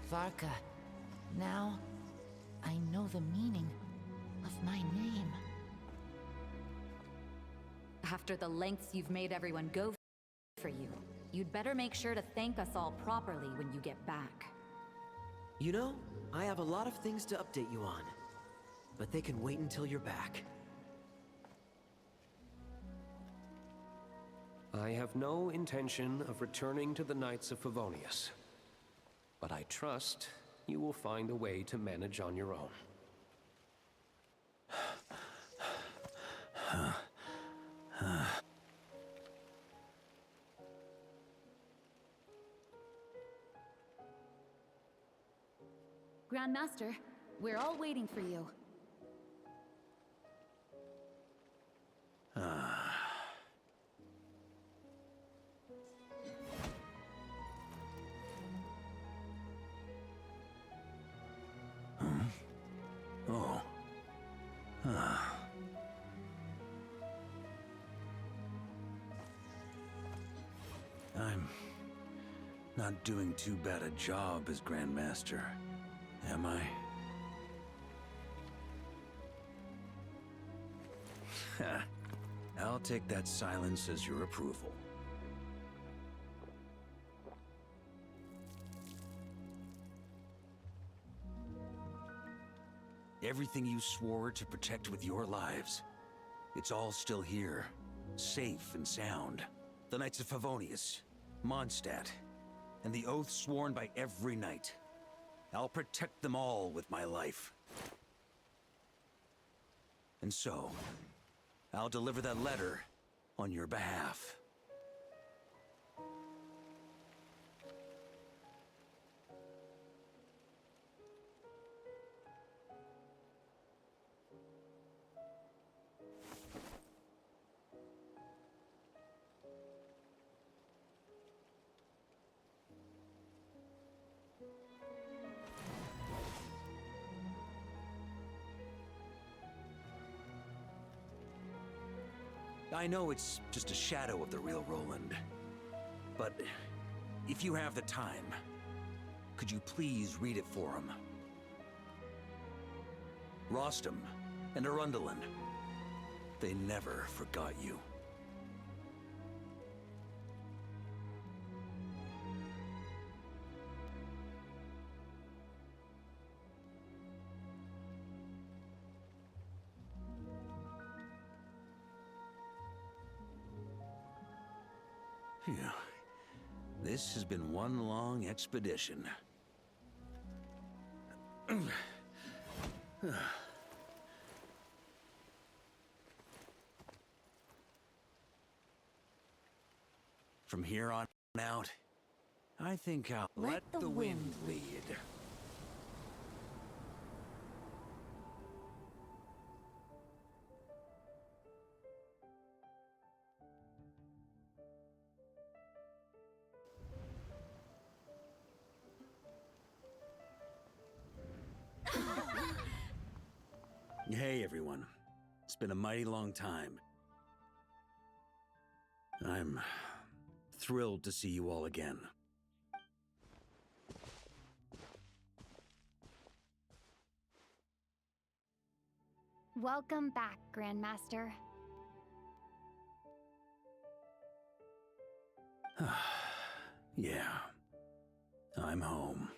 Varka, now I know the meaning of my name. After the lengths you've made everyone go for you, you'd better make sure to thank us all properly when you get back. You know, I have a lot of things to update you on. But they can wait until you're back. I have no intention of returning to the Knights of Favonius. But I trust you will find a way to manage on your own. Grandmaster, we're all waiting for you. Oh. I'm not doing too bad a job as Grandmaster, am I? I'll take that silence as your approval. Everything you swore to protect with your lives, it's all still here. safe and sound. The Knights of Favonius, Mondstadt, and the oath sworn by every knight. I'll protect them all with my life. And so, I'll deliver that letter on your behalf. I know it's just a shadow of the real Roland, but if you have the time, could you please read it for him? Rostam and Arundelen, they never forgot you. Phew. This has been one long expedition. From here on out, I think I'll let the wind lead. Hey, everyone. It's been a mighty long time. I'm thrilled to see you all again. Welcome back, Grandmaster. Yeah, I'm home.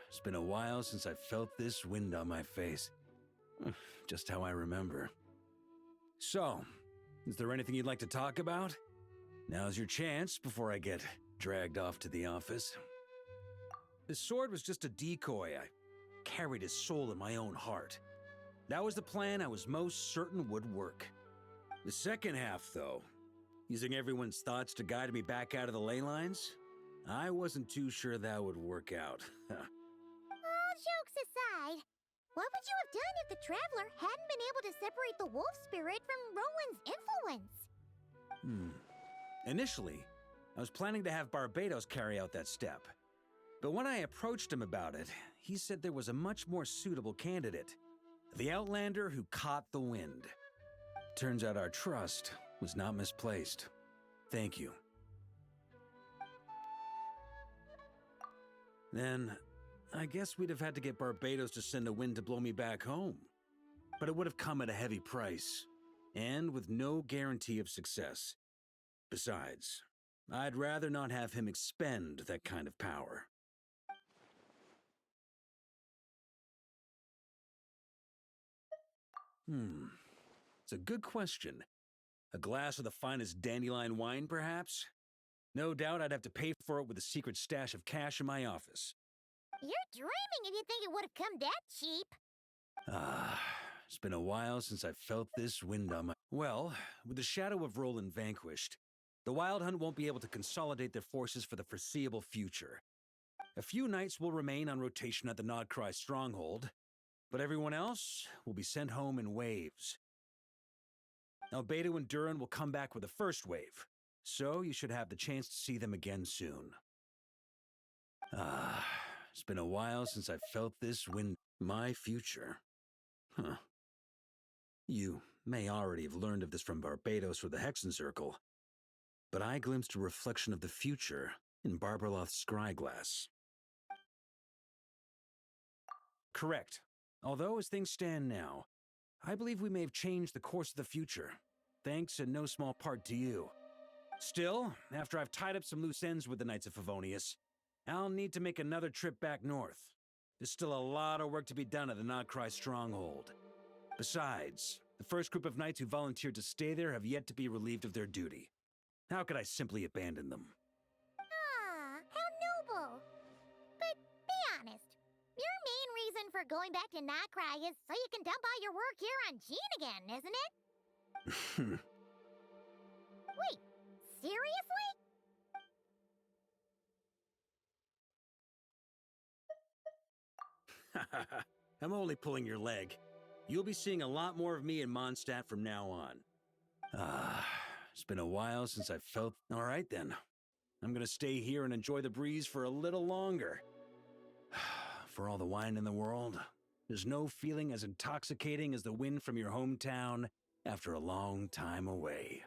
It's been a while since I felt this wind on my face. Just how I remember. So, is there anything you'd like to talk about? Now's your chance before I get dragged off to the office. This sword was just a decoy. I carried his soul in my own heart. That was the plan I was most certain would work. The second half, though, using everyone's thoughts to guide me back out of the ley lines, I wasn't too sure that would work out. All jokes aside, what would you have done if the Traveler hadn't been able to separate the wolf spirit from Roland's influence? Initially, I was planning to have Barbados carry out that step. But when I approached him about it, he said there was a much more suitable candidate. The Outlander who caught the wind. Turns out our trust was not misplaced. Thank you. Then, I guess we'd have had to get Barbados to send a wind to blow me back home. But it would have come at a heavy price, and with no guarantee of success. Besides, I'd rather not have him expend that kind of power. It's a good question. A glass of the finest dandelion wine, perhaps? No doubt I'd have to pay for it with a secret stash of cash in my office. You're dreaming if you think it would have come that cheap. It's been a while since I felt this wind on my... Well, with the shadow of Roland vanquished, the Wild Hunt won't be able to consolidate their forces for the foreseeable future. A few knights will remain on rotation at the Nodcry stronghold, but everyone else will be sent home in waves. Albedo and Durin will come back with the first wave, so you should have the chance to see them again soon. It's been a while since I felt this wind. My future. You may already have learned of this from Barbados or the Hexen Circle, but I glimpsed a reflection of the future in Barbarloth's scryglass. Correct. Although, as things stand now, I believe we may have changed the course of the future, thanks in no small part to you. Still, after I've tied up some loose ends with the Knights of Favonius, I'll need to make another trip back north. There's still a lot of work to be done at the Notcry stronghold. Besides, the first group of knights who volunteered to stay there have yet to be relieved of their duty. How could I simply abandon them? Ah, how noble. But be honest, your main reason for going back to Notcry is so you can dump all your work here on Gene again, isn't it? Wait, seriously? I'm only pulling your leg. You'll be seeing a lot more of me in Mondstadt from now on. It's been a while since I've felt... All right then. I'm gonna stay here and enjoy the breeze for a little longer. For all the wine in the world, there's no feeling as intoxicating as the wind from your hometown after a long time away.